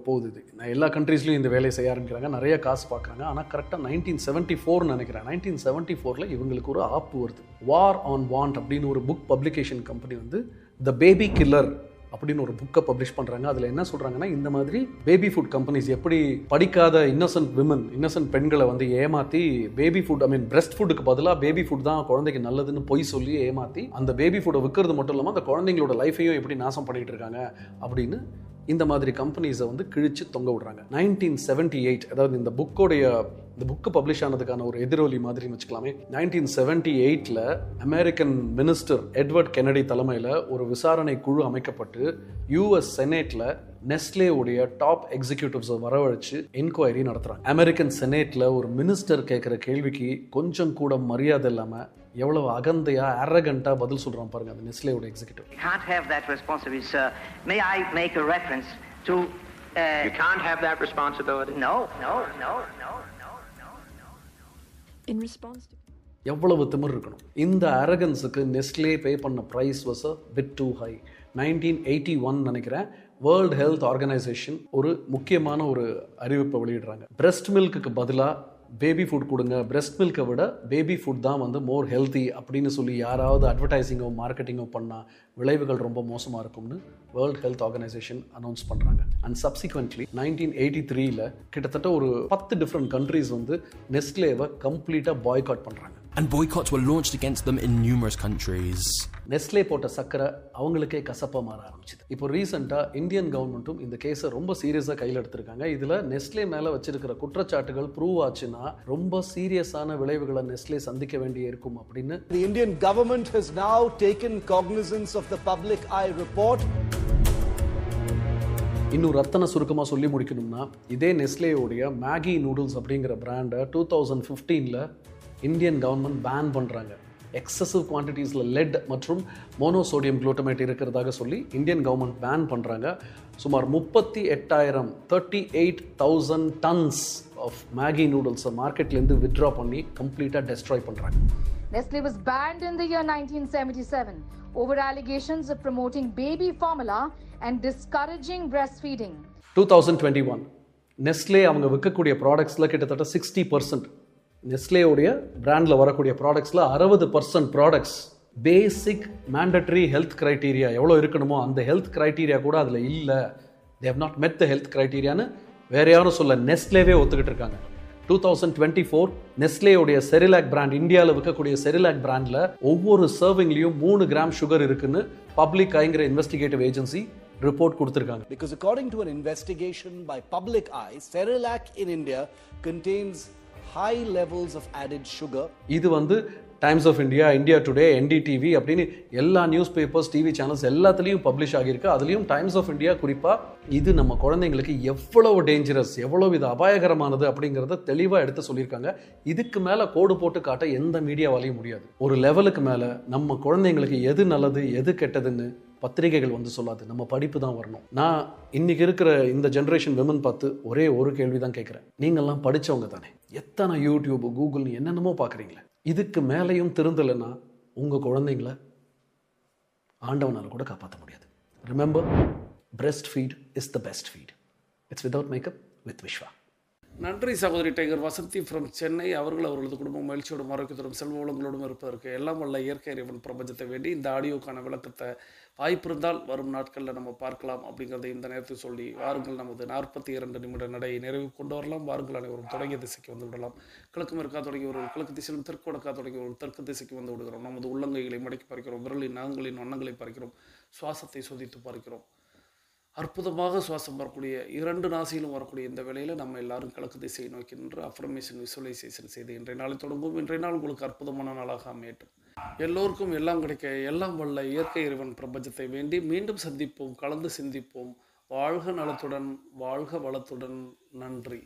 போகுது. இது நான் எல்லா கண்ட்ரீஸ்லையும் இந்த வேலையை செய்ய ஆரம்பிக்கிறாங்க, நிறைய காசு பார்க்குறாங்க. ஆனால் கரெக்டாக 1974 நினைக்கிறேன், 1974 இவங்களுக்கு ஒரு ஆப்பு வருது. வார் ஆன் வாண்ட் அப்படின்னு ஒரு புக் பப்ளிகேஷன் கம்பெனி வந்து த பேபி கில்லர் அப்படின்னு ஒரு புக்கை பப்ளிஷ் பண்ணுறாங்க. அதில் என்ன சொல்கிறாங்கன்னா, இந்த மாதிரி பேபி ஃபுட் கம்பெனிஸ் எப்படி படிக்காத இன்னசென்ட் பெண்களை வந்து ஏமாற்றி பேபி ஃபுட் பிரெஸ்ட் ஃபுட்டுக்கு பதிலாக பேபி ஃபுட் தான் குழந்தைக்கு நல்லதுன்னு பொய் சொல்லி ஏமாற்றி அந்த பேபி ஃபுட்டை விற்கிறது மட்டும் இல்லாமல் அந்த குழந்தைங்களோட லைஃபையும் எப்படி நாசம் பண்ணிகிட்டு இருக்காங்க அப்படின்னு இந்த மாதிரி கம்பெனிஸை வந்து கிழிச்சு தொங்க விடுறாங்க. 1978, அதாவது இந்த புக்கு பப்ளிஷ் ஆனதுக்கான ஒரு எதிரொலி மாதிரின்னு வச்சுக்கலாமே, 1978 அமெரிக்கன் மினிஸ்டர் எட்வர்ட் கென்னடி தலைமையில் ஒரு விசாரணை குழு அமைக்கப்பட்டு US செனேட்ல நெஸ்லே உடைய டாப் எக்ஸிக்யூட்டிவ்ஸை வரவழைச்சு என்கொயரி நடத்துறாங்க. அமெரிக்கன் செனேட்ல ஒரு மினிஸ்டர் கேட்குற கேள்விக்கு கொஞ்சம் கூட மரியாதை இல்லாமல் எவ்வளவு அகந்தையா அரகண்டா பதில் சொல்றான் பாருங்க அந்த நெஸ்லேவோட executive. Can't have that responsibility, sir. May I make a reference to You can't have that responsibility. No. In response to எவ்வளவு திமிர் இருக்கணும். இந்த அரகன்ஸுக்கு நெஸ்லே பே பண்ண price was a bit too high. 1981 நினைக்கிறேன், வேர்ல்ட் ஹெல்த் ஆர்கனைசேஷன் ஒரு முக்கியமான ஒரு அறிவிப்பை வெளியிடுறாங்க. பிரெஸ்ட் மில்க்கு பதிலாக பேபி ஃபுட் கொடுங்க, பிரெஸ்ட் மில்கை விட பேபி ஃபுட் தான் வந்து மோர் ஹெல்த்தி அப்படின்னு சொல்லி யாராவது அட்வர்டைஸிங்கோ மார்க்கெட்டிங்கோ பண்ணால் விளைவுகள் ரொம்ப மோசமாக இருக்கும்னு வேர்ல்ட் ஹெல்த் ஆர்கனைசேஷன் அனௌன்ஸ் பண்ணுறாங்க. அண்ட் சப்சிக்வெண்ட்லி 1983 கிட்டத்தட்ட ஒரு 10 டிஃப்ரெண்ட் கண்ட்ரீஸ் வந்து நெஸ்லேவை கம்ப்ளீட்டாக பாய்காட் பண்ணுறாங்க. And boycotts were launched against them in numerous countries. Nestle போட்ட சக்கரை அவங்களுக்கே கசப்பாக மாற ஆரம்பிச்சுது. இப்போ ரீசெண்டாக இந்தியன் கவர்மெண்ட்டும் இந்த கேஸை ரொம்ப சீரியஸாக கையில் எடுத்திருக்காங்க. இதில் நெஸ்லே மேலே வச்சிருக்கிற குற்றச்சாட்டுகள் ப்ரூவ் ஆச்சுன்னா ரொம்ப சீரியஸான விளைவுகளை நெஸ்லே சந்திக்க வேண்டி இருக்கும் அப்படின்னு The Indian government has now taken cognizance of the public eye report. இன்னும் ரத்தன சுருக்கமாக சொல்லி முடிக்கணும்னா, இதே நெஸ்லேயோடைய மேகி நூடுல்ஸ் அப்படிங்கிற பிராண்டை 2015 இந்தியன் கவர்மெண்ட் பேன் பண்ணுறாங்க. எக்ஸசிவ் குவான்டிட்டிஸில் லெட் மற்றும் மோனோசோடியம் குளூட்டமேட் இருக்கிறதாக சொல்லி இந்தியன் கவர்மெண்ட் பேன் பண்ணுறாங்க. சுமார் 38,000 டன்ஸ் ஆஃப் மேகி நூடுல்ஸை மார்க்கெட்லேருந்து வித்ட்ரா பண்ணி கம்ப்ளீட்டாக டெஸ்ட்ராய் பண்ணுறாங்க. Nestlé was banned in the year 1977 over allegations of promoting baby formula and discouraging breastfeeding. 2021 Nestle அவங்க விற்கக்கூடிய ப்ராடக்ட்ஸில் கிட்டத்தட்ட 60%, நெஸ்லேவுடைய பிராண்டில் வரக்கூடிய ப்ராடக்ட்ஸில் 60% ப்ராடக்ட்ஸ் பேசிக் மேண்டட்ரி ஹெல்த் க்ரைட்டீரியா எவ்வளோ இருக்கணுமோ அந்த ஹெல்த் க்ரைட்டீரியா கூட அதில் இல்லை. தே ஹவ் நாட் மெட் த ஹெல்த் க்ரைட்டீரியான்னு வேற யாரும் சொல்ல, நெஸ்லேவே ஒத்துக்கிட்டு இருக்காங்க. 2024 நெஸ்லேயோடைய செரிலாக் பிராண்ட், இந்தியாவில் விற்கக்கூடிய செரிலாக் பிராண்டில் ஒவ்வொரு சர்விங்லையும் 3 கிராம் சுகர் இருக்குன்னு பப்ளிக் ஐங்கிற இன்வெஸ்டிகேட்டிவ் ஏஜென்சி ரிப்போர்ட் கொடுத்துருக்காங்க. Because according to an investigation by Public Eye, Cerelac in India contains high levels of added sugar. இது வந்து Times of India, India today, NDTV அப்படின்னு எல்லா நியூஸ் பேப்பர்ஸ், டிவி சேனல்ஸ் எல்லாத்துலேயும் publish ஆகியிருக்கு. அதுலேயும் times of India குறிப்பாக இது நம்ம குழந்தைங்களுக்கு எவ்வளவு டேஞ்சரஸ், எவ்வளவு இது அபாயகரமானது அப்படிங்கிறத தெளிவாக எடுத்து சொல்லியிருக்காங்க. இதுக்கு மேலே கோடு போட்டு காட்ட எந்த மீடியாவாலையும் முடியாது. ஒரு லெவலுக்கு மேலே நம்ம குழந்தைங்களுக்கு எது நல்லது எது கெட்டதுன்னு பத்திரிகைகள் வந்து சொல்லாது, நம்ம படிப்பு தான் வரணும். நான் இன்னைக்கு இருக்கிற இந்த ஜென்ரேஷன் விமன் பார்த்து ஒரே ஒரு கேள்வி தான் கேட்குறேன். நீங்கள்லாம் படித்தவங்க தானே, எத்தனை யூடியூப் கூகுள்னு என்னென்னமோ பார்க்குறீங்களே, இதுக்கு மேலேயும் திருந்தலைன்னா உங்கள் குழந்தைங்கள ஆண்டவனால் கூட காப்பாற்ற முடியாது. Remember, breast feed is the best feed. It's without makeup with Viswa. நன்றி சகோதரி டைகர் வசந்தி ஃப்ரம் சென்னை. அவர்களது குடும்பம் மகிழ்ச்சியோடும் ஆரோக்கியத்தோடும் செல்வ வளங்களோடும் இருப்பதற்கு எல்லாம் வல்ல இயற்கை இறைவன் பிரபஞ்சத்தை வேண்டி இந்த ஆடியோக்கான விளக்கத்தை வாய்ப்பு இருந்தால் வரும் நாட்களில் நம்ம பார்க்கலாம் அப்படிங்கிறத இந்த நேரத்தில் சொல்லி வாருங்கள் நமது 42 நிமிட நடையை நிறைவு கொண்டு வரலாம். வாருங்கள் அனைவரும் தொடங்கிய திசைக்கு வந்து விடலாம். கிழக்கு மேற்கா தொடங்கி ஒரு கிழக்கு திசையிலும் தெற்கு வடக்கா தொடங்கி ஒரு தெற்கு திசைக்கு வந்து விடுகிறோம். நமது உள்ளங்கைகளை மடக்கி பார்க்கிறோம், விரலின் நகங்களின் வண்ணங்களை பார்க்கிறோம், சுவாசத்தை சோதித்து பார்க்கிறோம். அற்புதமாக சுவாசம் வரக்கூடிய 2 நாசியிலும் வரக்கூடிய இந்த வேளையில் நம்ம எல்லாரும் கிழக்கு திசையை நோக்கி நின்று அஃபர்மேஷன் விசுவலைசேஷன் செய்து இன்றைய நாளை தொடங்குவோம். இன்றைய நாள் உங்களுக்கு அற்புதமான நாளாக அமையட்டும். எல்லோருக்கும் எல்லாம் கிடைக்க எல்லாம் வல்ல இயற்கை இறைவன் பிரபஞ்சத்தை வேண்டி மீண்டும் சந்திப்போம், கலந்து சிந்திப்போம். வாழ்க நலத்துடன், வாழ்க வளத்துடன். நன்றி.